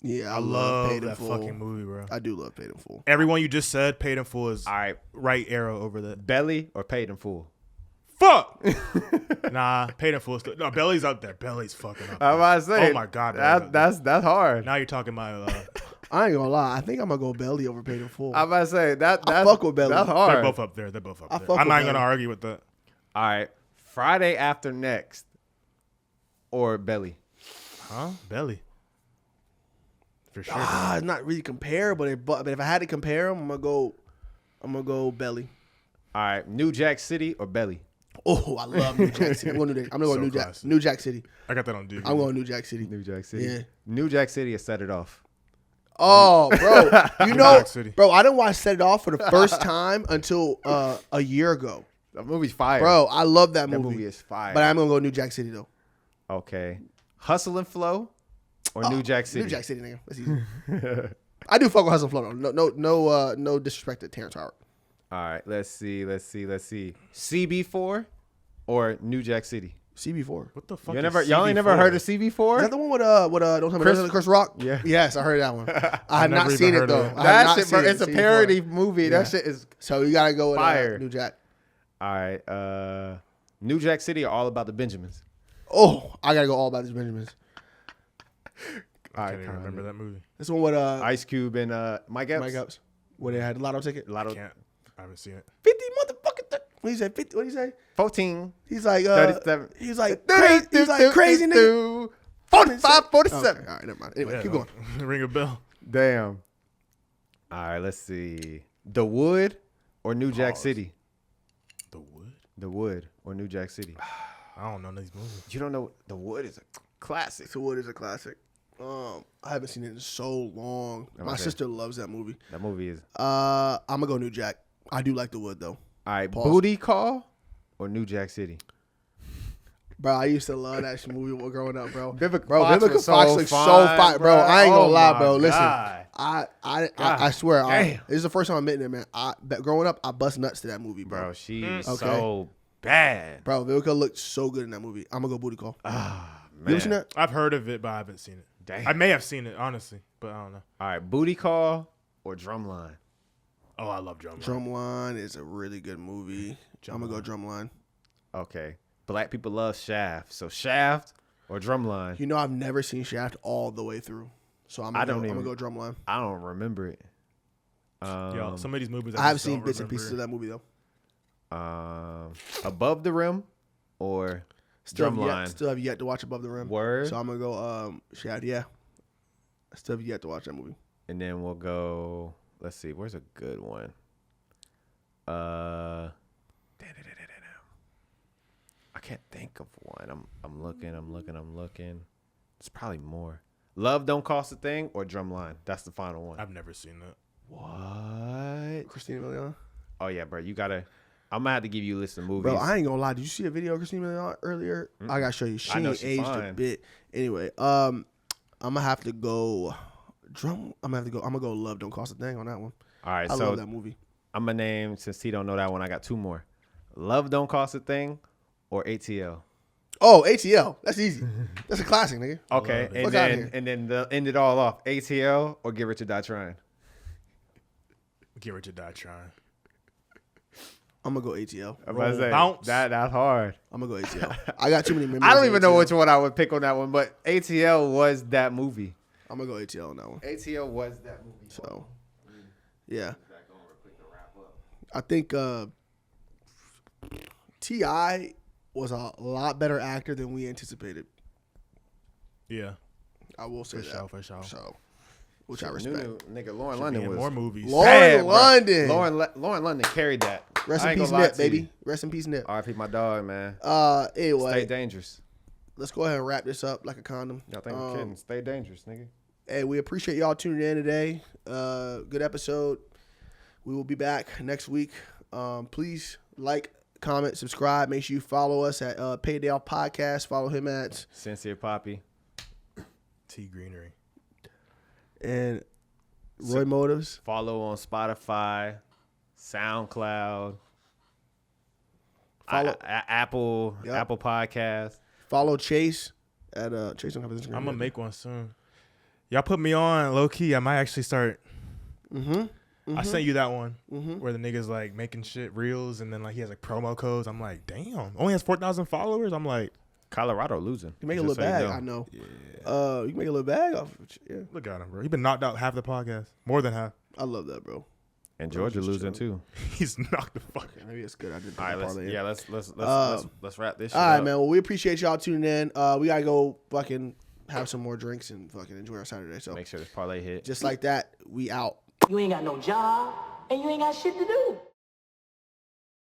Yeah, I love Paid in that Full. fucking movie, bro. I do love Paid in Full. Everyone you just said, Paid in full is All right. right arrow over that. Belly or Paid in Full. Fuck. Nah, Paid in full. No, Belly's up there. Belly's fucking up. I'm about to say. Oh my god, Belly's up there. that's hard. Now you're talking my. I ain't gonna lie. I think I'm gonna go Belly over Paid in Full. I'm about to say that. I That's fuck with Belly. That's They're hard. both up there. They're both up I there. fuck I'm with not gonna Belly. argue with that. All right. Friday after next or Belly. Huh? Belly. For sure. It's not really comparable. But if I had to compare them, I'm gonna go Belly. All right. New Jack City or Belly. Oh, I love New Jack City. I'm gonna go So New Jack. classic. New Jack City. I got that on DVD. I'm going New Jack City. New Jack City. Yeah. New Jack City or Set It Off. Oh, bro, you know, Jack City. bro, I didn't watch Set It Off for the first time until a year ago. That movie's fire. Bro, I love that that movie. movie is fire. But I'm gonna go New Jack City though. Okay. Hustle and Flow or New Jack City. New Jack City, nigga. That's easy. I do fuck with Hustle Flow though. No disrespect to Terrence Howard. All right. Let's see. CB4 or New Jack City. CB4. What the fuck? Y'all ain't never heard of CB4? Is that the one with Don't Tell Me Chris Rock? Yeah. Yes, I heard that one. I have not never seen even it heard though. of it. I have That not shit, seen bro, it. it's a CB4. parody movie. Yeah. That shit is So you gotta go with fire. New Jack. all right. New Jack City or All About the Benjamins. Oh, I gotta go All About These Benjamins. I can't even remember that movie. This one with Ice Cube and Mike Epps. Mike Epps, where they had the lotto ticket. Lotto I haven't seen it. 50 motherfucking. What he said? 50. What he say? 14. He's like 37. He's like crazy. He's like crazy nigga. 45, 47. Okay, all right, never mind. Anyway, Yeah, keep going. Ring a bell. Damn. All right, let's see. The Wood or New Jack Pause. City? The Wood? The Wood or New Jack City? I don't know these movies. You don't know The Wood is a classic. So what is a classic? I haven't seen it in so long. My Okay. sister loves that movie. That movie is. I'm gonna go New Jack. I do like The Wood though. All right, Pause. Booty Call or New Jack City? Bro, I used to love that movie when growing up, bro. Vivica Bro, Fox Vivica was Fox so looks so fine, fine, bro. bro. I ain't gonna Oh lie, my bro. Listen, God. I swear, damn. this is the first time I'm admitting it, man. Growing up, I bust nuts to that movie, bro. Bro, she's Okay. so bad. Bro, Vivica looked so good in that movie. I'm gonna go Booty Call. Ah, You man. ever seen that? I've heard of it, but I haven't seen it. Damn. I may have seen it, honestly, but I don't know. All right, Booty Call or Drumline? Oh, I love Drumline. Drumline is a really good movie. I'm gonna go Drumline. Okay. Black people love Shaft. So Shaft or Drumline? You know, I've never seen Shaft all the way through, so I'm gonna go Drumline. I don't remember it. Yo, some of these movies I have just seen don't bits and remember. pieces of that movie though. Above the Rim or Drumline? Still have yet to watch Above the Rim. Word. So I'm gonna go Shaft. Yeah, I still have yet to watch that movie. And then we'll go. Let's see. Where's a good one? I can't think of one. I'm looking. It's probably more. Love Don't Cost a Thing or Drumline? That's the final one. I've never seen that. What? Christina Milian. Oh yeah, bro. You gotta. I'm gonna have to give you a list of movies. Bro, I ain't gonna lie. Did you see a video of Christina Milian earlier? I gotta show you. She I know ain't she aged a fine. bit. Anyway, I'm gonna have to go. I'm gonna go Love Don't Cost a Thing on that one. All right, I so love that movie. I'm gonna name, since he don't know that one, I got two more. Love Don't Cost a Thing or ATL. Oh, ATL. That's easy. That's a classic, nigga. Okay, Love it. and Fuck outta then here. and then the end it all off. ATL or Get Rich or Die Trying. Get Rich or Die Trying. I'm gonna go ATL. I'm about to say, Bounce. that's hard. I'm gonna go ATL. I got too many memories. I don't of even know ATL. which one I would pick on that one, but ATL was that movie. I'm gonna go ATL on that one. ATL was that movie. So, yeah. I think T.I. was a lot better actor than we anticipated. Yeah. I will say For that. sure, for sure. So, which I New respect. nigga, Lauren Should be London in was more movies. Lauren bad, bro. London. Lauren London carried that. Rest I in ain't peace, gonna lie Nip, to you. baby. Rest in peace, Nip. R.I.P. my dog, man. Anyway, Stay dangerous. let's go ahead and wrap this up like a condom. Y'all think I'm kidding? Stay dangerous, nigga. Hey, we appreciate y'all tuning in today. Good episode. We will be back next week. Please like, comment, subscribe. Make sure you follow us at Paydale Podcast. Follow him at Sincere Poppy. T Greenery. And Roy Motives. Follow on Spotify, SoundCloud, Apple Podcast. Follow Chase at Chase on Instagram. I'm gonna make one soon. Y'all put me on low key. I might actually start. I sent you that one where the nigga's like making shit reels and then like he has like promo codes. I'm like, damn, only has 4,000 followers. I'm like, Colorado losing. You make a little bag, I know. Yeah. You can make a little bag off of it. Yeah. Look at him, bro. He been knocked out half the podcast, more than half. I love that, bro. And Georgia losing too. He's knocked the fuck. Okay, maybe it's good. I did. All right, let's wrap this shit all right, up. man. Well, we appreciate y'all tuning in. We gotta go fucking have some more drinks and fucking enjoy our Saturday. So Make sure this parlay hit. just like that, we out. You ain't got no job, and you ain't got shit to do.